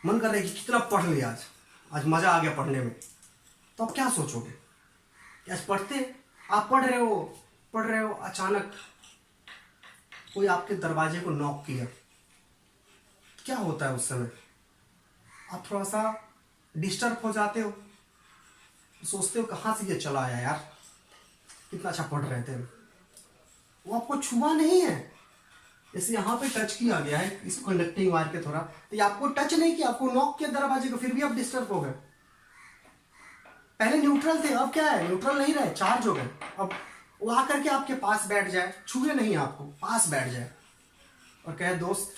मन कर रहा है कि कितना पढ़ लिया आज मजा आ गया पढ़ने में, तो आप क्या सोचोगे, आज पढ़ते आप पढ़ रहे हो, अचानक कोई आपके दरवाजे को नॉक किया, क्या होता है उस समय, आप थोड़ा सा डिस्टर्ब हो जाते हो, सोचते हो कहाँ से ये चला आया यार, कितना अच्छा पढ़ रहे थे। वो आपको छुआ नहीं है, जैसे यहाँ पे टच किया गया है इस कंडक्टिंग वायर के थोड़ा, तो ये आपको टच नहीं किया, आपको नॉक किया दरवाजे को, फिर भी आप डिस्टर्ब हो गए। पहले न्यूट्रल थे, अब क्या है, न्यूट्रल नहीं रहे, चार्ज हो गए। अब वो आकर के आपके पास बैठ जाए, छुए नहीं आपको, पास बैठ जाए और कहे दोस्त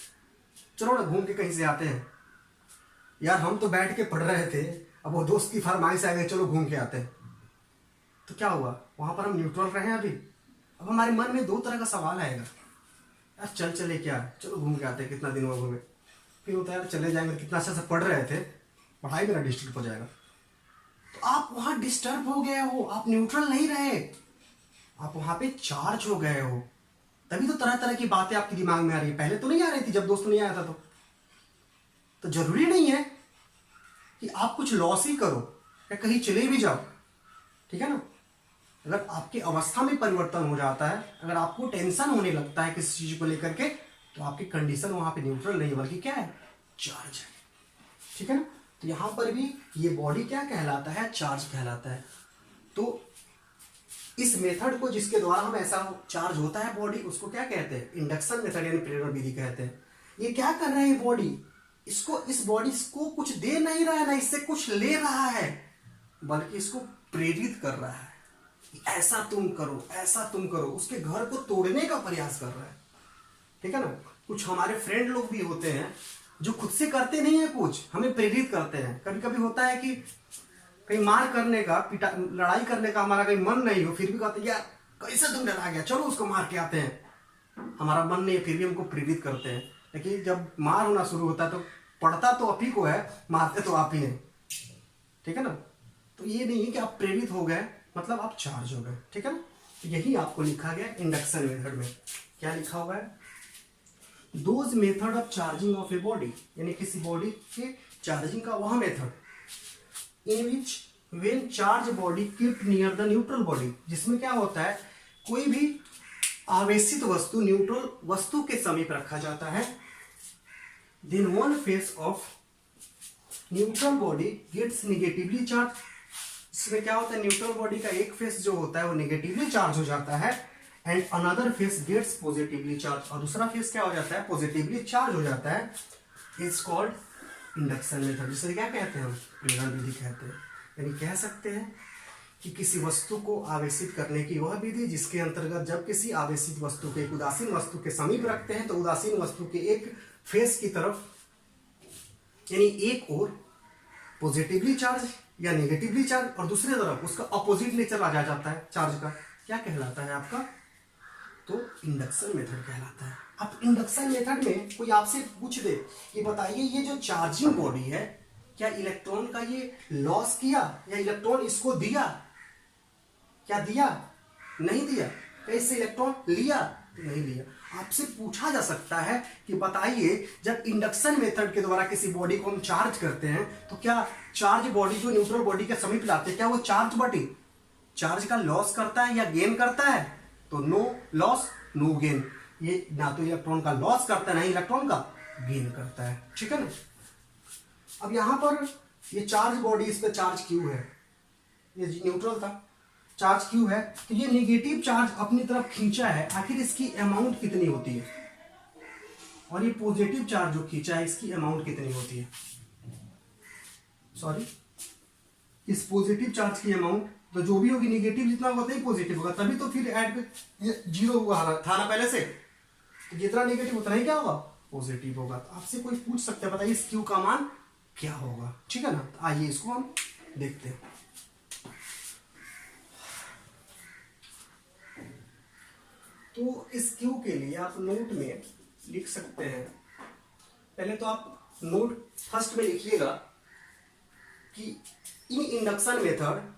चलो ना घूम के कहीं से आते हैं, यार हम तो बैठ के पढ़ रहे थे, अब वो दोस्त की फरमाइश आ गई चलो घूम के आते हैं, तो क्या हुआ, वहां पर हम न्यूट्रल रहे हैं अभी। अब हमारे मन में दो तरह का सवाल आएगा, यार चले क्या, चलो घूम के आते हैं, कितना दिन हुआ घूमे, फिर होता है यार चले जाएंगे, कितना अच्छा से पढ़ रहे थे, पढ़ाई मेरा डिस्टर्ब हो जाएगा। तो आप वहां डिस्टर्ब हो गए हो, आप न्यूट्रल नहीं रहे, आप वहां पे चार्ज हो गए हो, तभी तो तरह तरह की बातें आपके दिमाग में आ रही है, पहले तो नहीं आ रही थी जब दोस्त नहीं आया था। तो जरूरी नहीं है कि आप कुछ लॉस ही करो या कहीं चले भी जाओ, ठीक है ना। अगर आपकी अवस्था में परिवर्तन हो जाता है, अगर आपको टेंशन होने लगता है किसी चीज को लेकर के, तो आपकी कंडीशन वहां पे न्यूट्रल नहीं बल्कि क्या है, चार्ज है, ठीक है ना। तो यहां पर भी ये बॉडी क्या कहलाता है, चार्ज कहलाता है। तो इस मेथड को जिसके द्वारा हम ऐसा चार्ज होता है बॉडी, उसको क्या कहते हैं, इंडक्शन मेथड यानी प्रेरण विधि कहते हैं। ये क्या कर रहा है ये बॉडी, इस बॉडी को कुछ दे नहीं रहा है, ना इससे कुछ ले रहा है, बल्कि इसको प्रेरित कर रहा है, ऐसा तुम करो, ऐसा तुम करो, उसके घर को तोड़ने का प्रयास कर रहा है, ठीक है ना। कुछ हमारे फ्रेंड लोग भी होते हैं जो खुद से करते नहीं है कुछ, हमें प्रेरित करते हैं। कभी कभी होता है कि कहीं मार करने का, लड़ाई करने का हमारा कहीं मन नहीं हो, फिर भी कहते हैं यार कैसे तुम डरा गया, चलो उसको मार के आते हैं। हमारा मन नहीं है, फिर भी हमको प्रेरित करते हैं। लेकिन जब मार होना शुरू होता है तो पढ़ता तो आप ही को है, मारते तो आप ही हैं, ठीक है ना। तो ये नहीं है कि आप प्रेरित हो गए मतलब आप चार्ज हो गए, ठीक है ना। यही आपको लिखा गया इंडक्शन मेथड में, क्या लिखा हुआ है, those method of charging of a body, यानी किसी बॉडी के चार्जिंग का वह method in which when charge body keep near the neutral body, जिसमें क्या होता है, कोई भी आवेशित वस्तु न्यूट्रल वस्तु के समीप रखा जाता है, then one face of neutral body gets negatively charge. इसमें क्या होता है, न्यूट्रल बॉडी का एक फेस जो होता है वो निगेटिवली चार्ज हो जाता है, and another face gets positively charge, और दूसरा फेस क्या हो जाता है, पॉजिटिवली चार्ज हो जाता है। इज कॉल्ड इंडक्शन मेथड, जिसे क्या कहते हैं हम, प्रेरण विधि कहते हैं। यानी कह सकते हैं कि किसी वस्तु को आवेशित करने की वह विधि जिसके अंतर्गत जब किसी आवेशित वस्तु को एक उदासीन वस्तु के समीप रखते हैं तो उदासीन वस्तु के एक फेस की तरफ यानी एक ओर पॉजिटिवली चार्ज या नेगेटिवली चार्ज और दूसरी तरफ उसका अपोजिट नेचर आ जाता है चार्ज का, क्या कहलाता है आपका, तो इंडक्शन मेथड कहलाता है। अब इंडक्शन मेथड में कोई आपसे पूछ दे कि बताइए ये जो चार्जिंग बॉडी है क्या इलेक्ट्रॉन का ये लॉस किया या इलेक्ट्रॉन इसको दिया? क्या दिया? नहीं दिया। क्या इससे इलेक्ट्रॉन लिया? नहीं लिया। आपसे पूछा जा सकता है कि बताइए जब इंडक्शन मेथड के द्वारा किसी बॉडी को हम चार्ज करते हैं तो क्या चार्ज बॉडी जो न्यूट्रल बॉडी के समीप लाते हैं, क्या वो चार्ज बॉडी चार्ज का लॉस करता है या गेन करता है? तो नो लॉस नो गेन। ये ना तो इलेक्ट्रॉन का लॉस करता है ना ही इलेक्ट्रॉन का गेन करता है। ठीक है ना। अब यहां पर ये चार्ज बॉडी, इस पे चार्ज क्यू है, ये न्यूट्रल था, चार्ज क्यू है, तो ये नेगेटिव चार्ज अपनी तरफ खींचा है, आखिर इसकी अमाउंट कितनी होती है? और ये पॉजिटिव चार्ज जो खींचा है इसकी अमाउंट कितनी होती है? सॉरी, इस पॉजिटिव चार्ज की अमाउंट तो जो भी होगी नेगेटिव जितना होगा ही पॉजिटिव होगा, तभी तो फिर ऐड पे जीरो हुआ था ना पहले से, तो जितना नेगेटिव उतना ही क्या होगा? पॉजिटिव होगा। तो आपसे कोई पूछ सकता है बताइए इस क्यू का मान क्या होगा? ठीक है ना। तो आइए इसको हम देखते हैं। तो इस क्यू के लिए आप नोट में लिख सकते हैं, पहले तो आप नोट फर्स्ट में लिखिएगा कि in induction method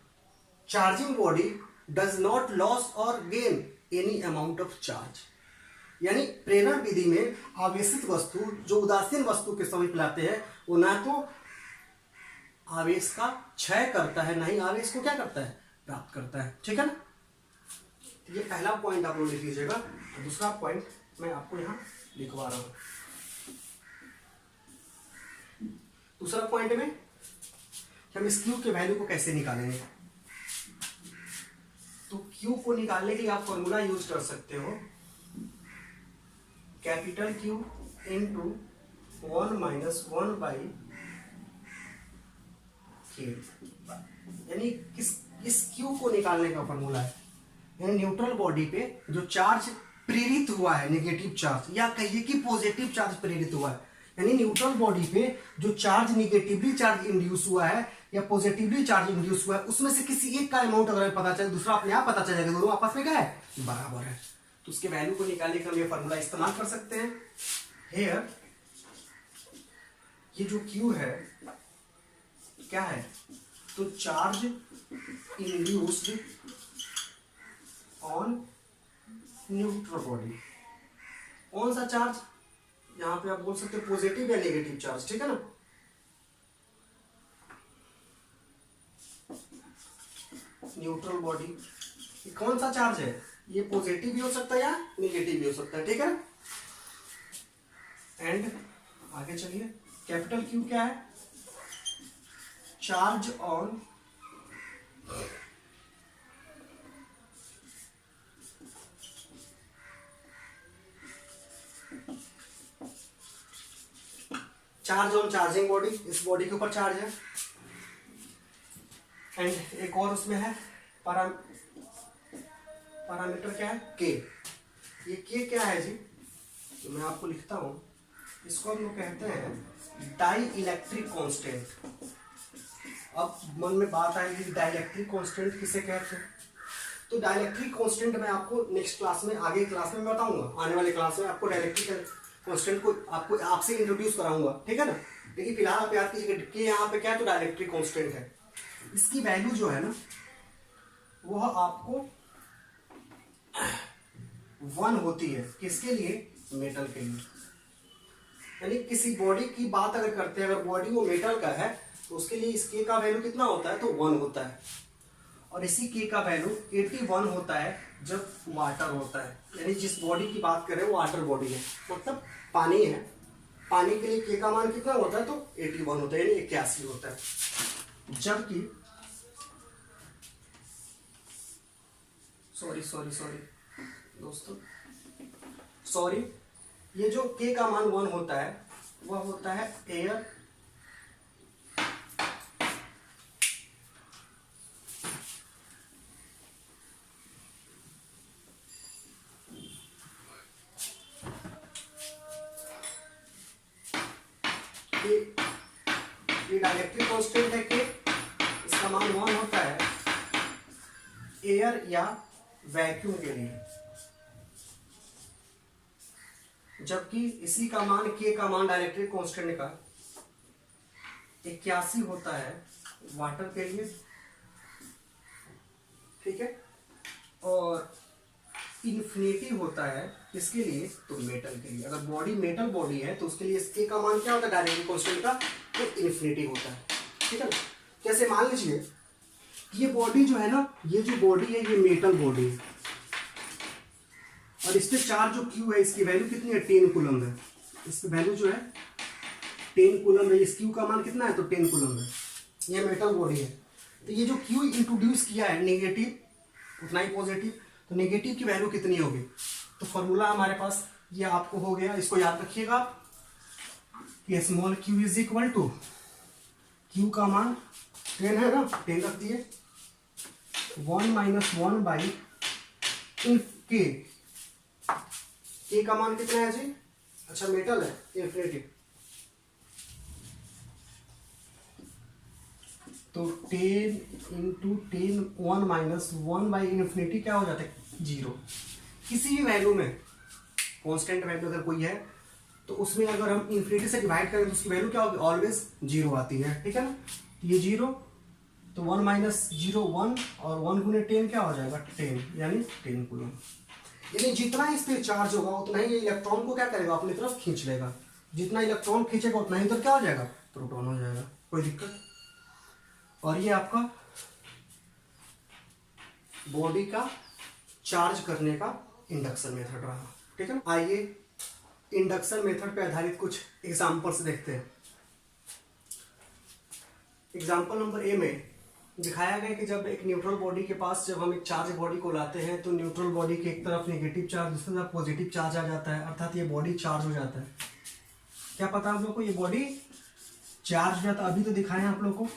charging body does not loss और gain any amount of charge. यानी प्रेरण विधि में आवेशित वस्तु जो उदासीन वस्तु के समीप लाते हैं वो ना तो आवेश का क्षय करता है ना ही आवेश को क्या करता है? प्राप्त करता है। ठीक है ना। ये पहला पॉइंट आप लोग लिख लीजिएगा। दूसरा पॉइंट मैं आपको यहां लिखवा रहा हूं। दूसरा पॉइंट में हम इस क्यू के वैल्यू को कैसे निकालेंगे? तो क्यू को निकालने के लिए आप फॉर्मूला यूज कर सकते हो, capital Q into 1 minus 1 by के। यानी इस क्यू को निकालने का फॉर्मूला है, यानी न्यूट्रल बॉडी पे जो चार्ज प्रेरित हुआ है, नेगेटिव चार्ज या कहिए कि पॉजिटिव चार्ज प्रेरित हुआ है, यानी न्यूट्रल बॉडी पे जो चार्ज नेगेटिवली चार्ज इंड्यूस हुआ है या पॉजिटिवली चार्ज इंड्यूस हुआ है, उसमें से किसी एक का अमाउंट अगर पता चले, दूसरा अपने आप पता चलेगा दोनों आपस में क्या है? बराबर है। तो उसके वैल्यू को निकालने का हम ये फॉर्मूला इस्तेमाल कर सकते हैं। हियर ये जो क्यू है क्या है? तो charge induced on neutral body. कौन सा चार्ज? यहां पे आप बोल सकते हो पॉजिटिव या नेगेटिव चार्ज। ठीक है ना। न्यूट्रल बॉडी कौन सा चार्ज है? ये पॉजिटिव भी हो सकता है या नेगेटिव भी हो सकता है। ठीक है ना। एंड आगे चलिए, कैपिटल क्यू क्या है? चार्ज ऑन चार्जिंग बॉडी, इस बॉडी के ऊपर चार्ज है। एंड एक और उसमें है पैरामीटर क्या है? के। ये के क्या है जी? तो मैं आपको लिखता हूं, इसको हम लोग कहते हैं डाई इलेक्ट्रिक कांस्टेंट। अब मन में बात आएगी डाई इलेक्ट्रिक कांस्टेंट किसे कहते हैं? तो डाई इलेक्ट्रिक कांस्टेंट मैं आपको नेक्स्ट क्लास में, आगे क्लास में बताऊंगा, आने वाले क्लास में आपको डाई इलेक्ट्रिक कांस्टेंट को आपको आपसे इंट्रोड्यूस कराऊंगा। ठीक है ना। लेकिन फिलहाल आप याद कीजिए कि यहाँ पे क्या है? तो डाई इलेक्ट्रिक कांस्टेंट है। इसकी वैल्यू जो है ना वह आपको 1 होती है। किसके लिए? मेटल के लिए। यानी किसी बॉडी की बात अगर करते हैं, अगर बॉडी वो मेटल का है तो उसके लिए इस के का वैल्यू कितना होता है? तो 1 होता है। और इसी के का वैल्यू 81 होता है जब वाटर होता है। यानी जिस बॉडी की बात करें वो वाटर बॉडी है, मतलब पानी है। पानी के लिए के का मान कितना होता है? तो 81 होता है, यानी 81 होता है। जबकि सॉरी दोस्तों, सॉरी, ये जो के का मान 1 होता है वह होता है एयर ये डाइलेक्ट्रिक कांस्टेंट है कि इसका मान 1 होता है एयर या वैक्यूम के लिए, जबकि इसी का मान के का मान डाइलेक्ट्रिक कांस्टेंट का 81 होता है वाटर के लिए, ठीक है, और इन्फिनिटी होता है इसके लिए, तो मेटल के लिए। अगर बॉडी मेटल बॉडी है तो उसके लिए ए का मान क्या होता है डायरेक्ट कांस्टेंट का, तो इन्फिनिटी होता है, ठीक है ना। जैसे मान लीजिए ये बॉडी जो है ना, ये जो बॉडी है ये मेटल बॉडी है, और इस पे चार्ज जो क्यू है इसकी वैल्यू कितनी है, 10 कूलम है। इसकी वैल्यू जो है 10 कूलम है। इस क्यू का मान कितना है, तो 10 कूलम है। ये मेटल बॉडी है, तो ये जो क्यू इंट्रोड्यूस किया है नेगेटिव उतना ही पॉजिटिव, तो नेगेटिव की वैल्यू कितनी होगी, तो फॉर्मूला हमारे पास ये आपको हो गया, इसको याद रखिएगा कि small Q is equal to, Q का मान 10 है ना, 10 रख दिए, 1 - 1 बाई के, के का मान कितना है जी, अच्छा मेटल है इन्फिनिटी, तो 10 × 10 1 - 1 बाई इन्फिनिटी क्या हो जाता है, 0। किसी भी वैल्यू में कांस्टेंट वैल्यू अगर कोई है तो उसमें अगर हम इन्फिनिटी से डिवाइड करें तो उसकी वैल्यू क्या होगी, ऑलवेज 0 आती है, ठीक है ना। ये 0, तो 1 - 0 1, और 1 × 10 क्या हो जाएगा, 10, यानी 10 कूलम। यानी जितना इस पे चार्ज होगा उतना ही ये इलेक्ट्रॉन को क्या करेगा, अपनी तरफ खींच लेगा। जितना इलेक्ट्रॉन खींचेगा उतना ही तो क्या हो जाएगा, प्रोटॉन हो जाएगा, कोई दिक्कत। और ये आपका बॉडी का चार्ज करने का इंडक्शन मेथड रहा, ठीक है। आइए इंडक्शन मेथड पे आधारित कुछ एग्जांपल्स देखते हैं। एग्जांपल नंबर ए में दिखाया गया कि जब एक न्यूट्रल बॉडी के पास जब हम एक चार्ज बॉडी को लाते हैं तो न्यूट्रल बॉडी के एक तरफ नेगेटिव चार्ज, दूसरी तरफ पॉजिटिव चार्ज आ जाता है, अर्थात ये बॉडी चार्ज हो जाता है। क्या पता आप लोग को ये बॉडी चार्ज हो जाता, अभी तो दिखाएं आप लोग को।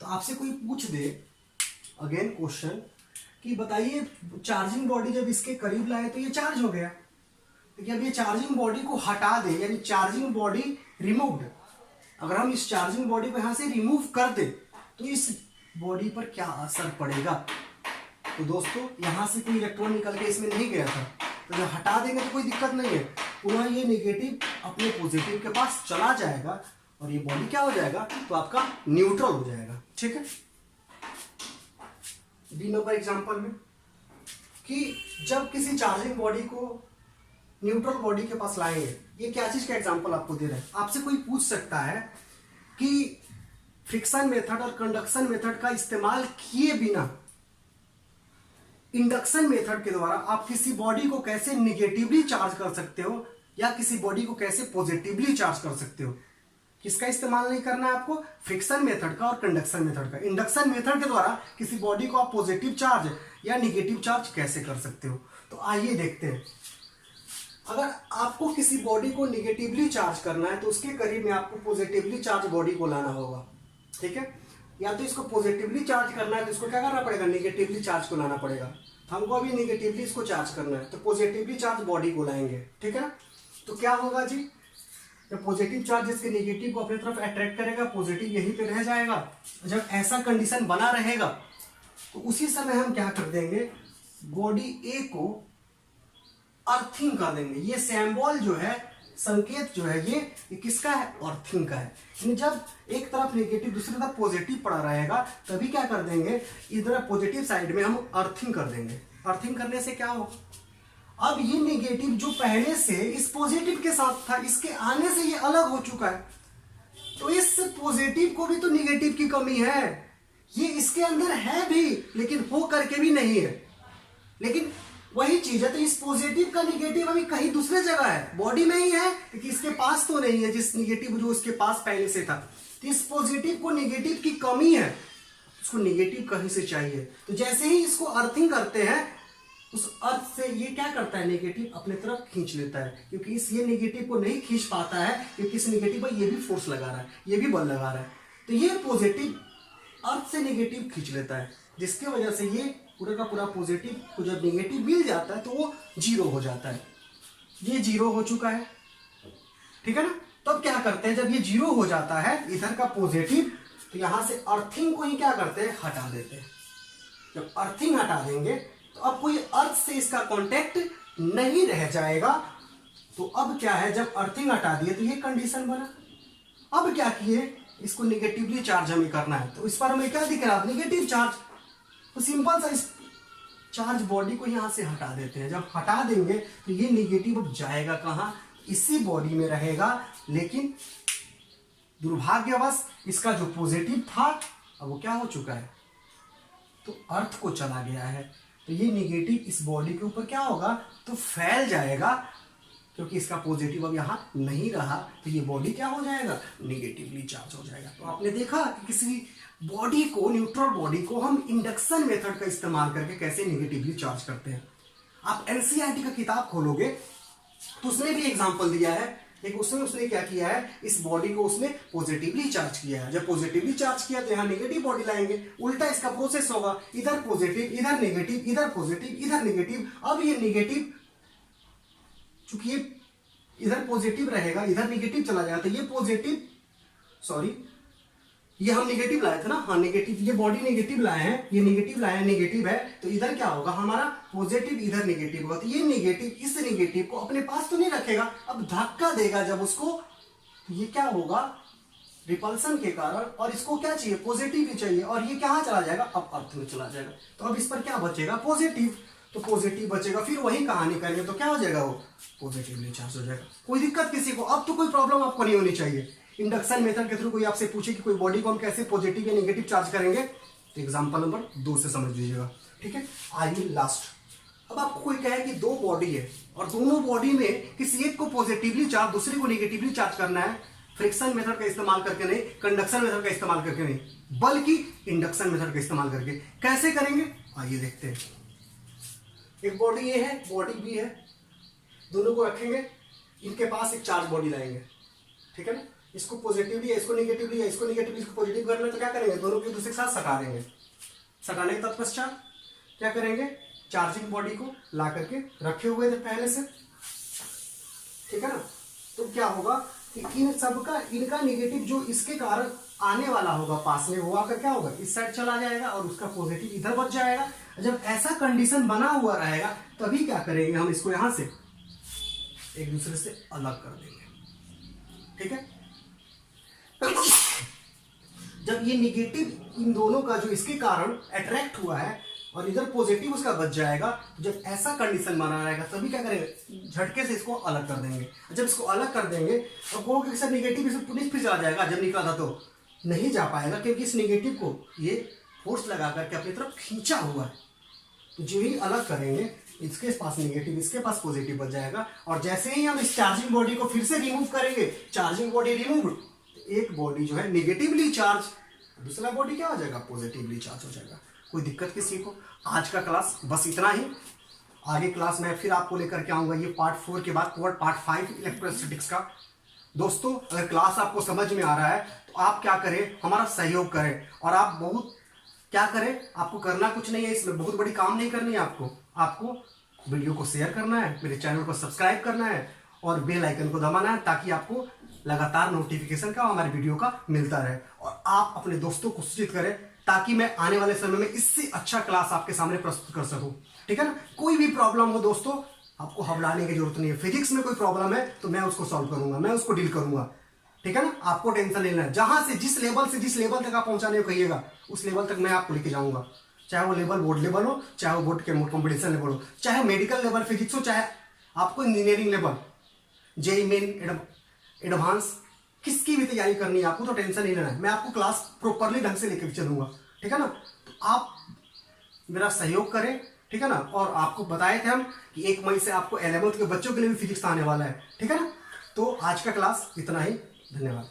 तो आपसे कोई पूछ दे अगेन क्वेश्चन कि बताइए चार्जिंग बॉडी जब इसके करीब लाए तो ये चार्ज हो गया, तो अब ये चार्जिंग बॉडी को हटा दे, यानी चार्जिंग बॉडी रिमूव्ड, अगर हम इस चार्जिंग बॉडी को यहां से रिमूव कर दे तो इस बॉडी पर क्या असर पड़ेगा। तो दोस्तों यहां से कोई इलेक्ट्रॉन निकल के इसमें नहीं गया था, तो जब हटा देंगे तो कोई दिक्कत नहीं है, पुनः ये नेगेटिव अपने पॉजिटिव के पास चला जाएगा और ये बॉडी क्या हो जाएगा, तो आपका न्यूट्रल हो जाएगा, ठीक है। बी नंबर एग्जांपल में कि जब किसी चार्जिंग बॉडी को न्यूट्रल बॉडी के पास लाएंगे, ये क्या चीज का एग्जांपल आपको दे रहे हैं। आपसे कोई पूछ सकता है कि फ्रिक्शन मेथड और कंडक्शन मेथड का इस्तेमाल किए बिना इंडक्शन मेथड के द्वारा आप किसी बॉडी को कैसे निगेटिवली चार्ज कर सकते हो या किसी बॉडी को कैसे पॉजिटिवली चार्ज कर सकते हो। किसका इस्तेमाल नहीं करना है आपको, फ्रिक्शन मेथड का और कंडक्शन मेथड का। इंडक्शन मेथड के द्वारा किसी बॉडी को आप पॉजिटिव चार्ज या निगेटिव चार्ज कैसे कर सकते हो। तो आइए देखते हैं। अगर आपको किसी बॉडी को निगेटिवली चार्ज करना है तो उसके करीब में आपको पॉजिटिवली चार्ज बॉडी को लाना होगा, ठीक है। या तो इसको पॉजिटिवली चार्ज करना है तो इसको क्या करना पड़ेगा, निगेटिवली चार्ज को लाना पड़ेगा। हमको अभी निगेटिवली इसको चार्ज करना है तो पॉजिटिवली चार्ज बॉडी को लाएंगे, ठीक है। तो क्या होगा जी, जब पॉजिटिव चार्ज इसके नेगेटिव को अपनी तरफ अट्रैक्ट करेगा, पॉजिटिव यहीं पे रह जाएगा। जब ऐसा कंडीशन बना रहेगा तो उसी समय हम क्या कर देंगे, बॉडी ए को अर्थिंग कर देंगे। ये सिंबल जो है, संकेत जो है, ये किसका है, अर्थिंग का है। यानी जब एक तरफ नेगेटिव दूसरी तरफ पॉजिटिव पड़ा रहेगा तभी क्या कर देंगे, इधर पॉजिटिव साइड में हम अर्थिंग कर देंगे। अर्थिंग करने से क्या हो, अब ये नेगेटिव जो पहले से इस पॉजिटिव के साथ था, इसके आने से ये अलग हो चुका है, तो इस पॉजिटिव को भी तो नेगेटिव की कमी है। ये इसके अंदर है भी लेकिन हो करके भी नहीं है, लेकिन वही चीज है। तो इस पॉजिटिव का नेगेटिव अभी कहीं दूसरे जगह है, बॉडी में ही है लेकिन इसके पास तो नहीं है, जिस नेगेटिव जो इसके पास पहले से था। तो इस पॉजिटिव को नेगेटिव की कमी है, उसको नेगेटिव कहीं से चाहिए। तो जैसे ही इसको अर्थिंग करते हैं उस अर्थ से ये क्या करता है, नेगेटिव अपने तरफ खींच लेता है, क्योंकि इस ये नेगेटिव को नहीं खींच पाता है क्योंकि इस नेगेटिव पर ये भी फोर्स लगा रहा है, ये भी बल लगा रहा है। तो ये पॉजिटिव अर्थ से नेगेटिव खींच लेता है, जिसकी वजह से ये पूरा का पूरा पॉजिटिव को जब नेगेटिव मिल जाता है तो वो जीरो हो जाता है। ये जीरो हो चुका है, ठीक है ना। तो अब क्या करते हैं, जब ये जीरो हो जाता है इधर का पॉजिटिव, तो यहां से अर्थिंग को ही क्या करते हैं, हटा देते हैं। जब अर्थिंग हटा देंगे तो अब कोई अर्थ से इसका कांटेक्ट नहीं रह जाएगा। तो अब क्या है, जब अर्थिंग हटा दिए तो ये कंडीशन बना। अब क्या किए, इसको निगेटिवली चार्ज हमें करना है, तो इस पर हमें क्या दिख रहा है, निगेटिव चार्ज। तो सिंपल सा इस चार्ज बॉडी को यहां से हटा देते हैं। जब हटा देंगे तो ये निगेटिव अब जाएगा कहां, इसी बॉडी में रहेगा, लेकिन दुर्भाग्यवश इसका जो पॉजिटिव था अब वो क्या हो चुका है, तो अर्थ को चला गया है। तो ये निगेटिव इस बॉडी के ऊपर क्या होगा, तो फैल जाएगा, क्योंकि इसका पॉजिटिव अब यहाँ नहीं रहा, तो ये बॉडी क्या हो जाएगा, निगेटिवली चार्ज हो जाएगा। तो आपने देखा कि किसी बॉडी को, न्यूट्रल बॉडी को हम इंडक्शन मेथड का इस्तेमाल करके कैसे निगेटिवली चार्ज करते हैं। आप एनसीईआरटी का किताब खोलोगे तो उसने भी एग्जाम्पल दिया है, लेकिन उसमें उसने क्या किया है, इस बॉडी को उसने पॉजिटिवली चार्ज किया है। जब पॉजिटिवली चार्ज किया तो यहाँ नेगेटिव बॉडी लाएंगे, उल्टा इसका प्रोसेस होगा, इधर पॉजिटिव, इधर नेगेटिव, इधर पॉजिटिव, इधर नेगेटिव। अब ये नेगेटिव, चूंकि ये इधर पॉजिटिव रहेगा, इधर नेगेटिव चला जाएगा, तो ये पॉजिटिव, सॉरी ये हम नेगेटिव लाए थे ना, हाँ नेगेटिव, ये बॉडी नेगेटिव लाए हैं, ये नेगेटिव लाए हैं, नेगेटिव है, तो इधर क्या होगा हमारा पॉजिटिव, इधर नेगेटिव होगा। तो ये नेगेटिव इस नेगेटिव को अपने पास तो नहीं रखेगा, अब धक्का देगा जब उसको, तो ये क्या होगा, रिपल्सन के कारण, और इसको क्या चाहिए, पॉजिटिव ही चाहिए, और ये कहाँ चला जाएगा, अब अर्थ में चला जाएगा। तो अब इस पर क्या बचेगा, पॉजिटिव, तो पॉजिटिव बचेगा, फिर वही कहानी करेंगे तो क्या हो जाएगा, वो पॉजिटिवली चार्ज हो जाएगा। कोई दिक्कत किसी को, अब तो कोई प्रॉब्लम आपको नहीं होनी चाहिए। इंडक्शन मेथड के थ्रू कोई आपसे पूछे कि कोई बॉडी को हम कैसे पॉजिटिव या नेगेटिव चार्ज करेंगे, तो एग्जांपल नंबर 2 से समझ लीजिएगा, ठीक है। आइए लास्ट, अब आपको कोई कहे कि 2 बॉडी है और दोनों बॉडी में किसी एक को पॉजिटिवली चार्ज, दूसरे को नेगेटिवली चार्ज करना है, फ्रिक्शन मेथड का इस्तेमाल करके नहीं, कंडक्शन मेथड का इस्तेमाल करके नहीं, बल्कि इंडक्शन मेथड का इस्तेमाल करके। कैसे करेंगे आइए देखते हैं। एक बॉडी ए है, बॉडी बी है, दोनों को रखेंगे, इनके पास एक चार्ज बॉडी लाएंगे, ठीक है ना, इसको पॉजिटिवली या इसको निगेटिवली या इसको निगेटिवली इसको पॉजिटिव करना है, तो क्या करेंगे, दोनों को एक दूसरे के साथ सटा देंगे। सटाने के तत्पश्चात क्या करेंगे, चार्जिंग बॉडी को ला करके रखे हुए थे पहले से, ठीक है ना, तो क्या होगा कि इन सबका, इनका निगेटिव जो इसके कारण आने वाला होगा पास में, वो आकर क्या होगा, इस साइड चला जाएगा और उसका पॉजिटिव इधर बच जाएगा। जब ऐसा कंडीशन बना हुआ रहेगा तभी क्या करेंगे, हम इसको यहां से एक दूसरे से अलग कर देंगे, ठीक है। जब ये निगेटिव इन दोनों का जो इसके कारण अट्रैक्ट हुआ है और इधर पॉजिटिव उसका बच जाएगा, तो जब ऐसा कंडीशन बना रहेगा तभी क्या करेंगे, झटके से इसको अलग कर देंगे। जब इसको अलग कर देंगे और कहोगे सर निगेटिव इसमें पुलिस फिर चला जाएगा, जब निकला था तो नहीं जा पाएगा, क्योंकि इस निगेटिव को ये फोर्स लगा करके अपनी तरफ खींचा हुआ है। तो जो ही अलग करेंगे, इसके पास नेगेटिव, इसके पास पॉजिटिव बच जाएगा, और जैसे ही हम इस चार्जिंग बॉडी को फिर से रिमूव करेंगे, चार्जिंग बॉडी रिमूव, एक बॉडी जो है नेगेटिवली चार्ज, दूसरा बॉडी क्या हो जाएगा, पॉजिटिवली चार्ज हो जाएगा। कोई दिक्कत किसी को? आज का क्लास बस इतना ही। आगे क्लास में फिर आपको लेकर के आऊंगा ये पार्ट 4 के बाद पार्ट 5 इलेक्ट्रोस्टैटिक्स का। दोस्तों अगर क्लास आपको समझ में आ रहा है तो आप क्या करें, हमारा सहयोग करें, और आप बहुत क्या करें, आपको करना कुछ नहीं है, इसमें बहुत बड़ी काम नहीं करनी है आपको वीडियो को शेयर करना है, मेरे चैनल को सब्सक्राइब करना है और बेल आइकन को दबाना है, ताकि आपको लगातार नोटिफिकेशन का हमारे वीडियो का मिलता रहे, और आप अपने दोस्तों को सूचित करें ताकि मैं आने वाले समय में इससे अच्छा क्लास आपके सामने प्रस्तुत कर सकूं, ठीक है ना। कोई भी प्रॉब्लम हो दोस्तों, आपको घबराने की जरूरत नहीं है। फिजिक्स में कोई प्रॉब्लम है तो मैं उसको सॉल्व करूंगा, मैं उसको डील करूंगा, ठीक है ना। आपको टेंशन नहीं लेना है, जहां से जिस लेवल तक आप पहुंचाने को कहिएगा उस लेवल तक मैं आपको लेके जाऊंगा, चाहे वो लेवल बोर्ड लेवल हो, चाहे वो बोर्ड के कॉम्पिटिशन लेवल हो, चाहे मेडिकल लेवल फिजिक्स हो, चाहे आपको engineering level, JEE main advance, किसकी भी तैयारी करनी है आपको, तो टेंशन नहीं लेना है, मैं आपको क्लास प्रॉपरली ढंग से लेकर चलूंगा, ठीक है ना। तो आप मेरा सहयोग करें, ठीक है ना। और आपको बताए थे हम कि 1 मई से आपको 11th के बच्चों के लिए भी फिजिक्स आने वाला है, ठीक है ना। तो आज का क्लास इतना ही, धन्यवाद।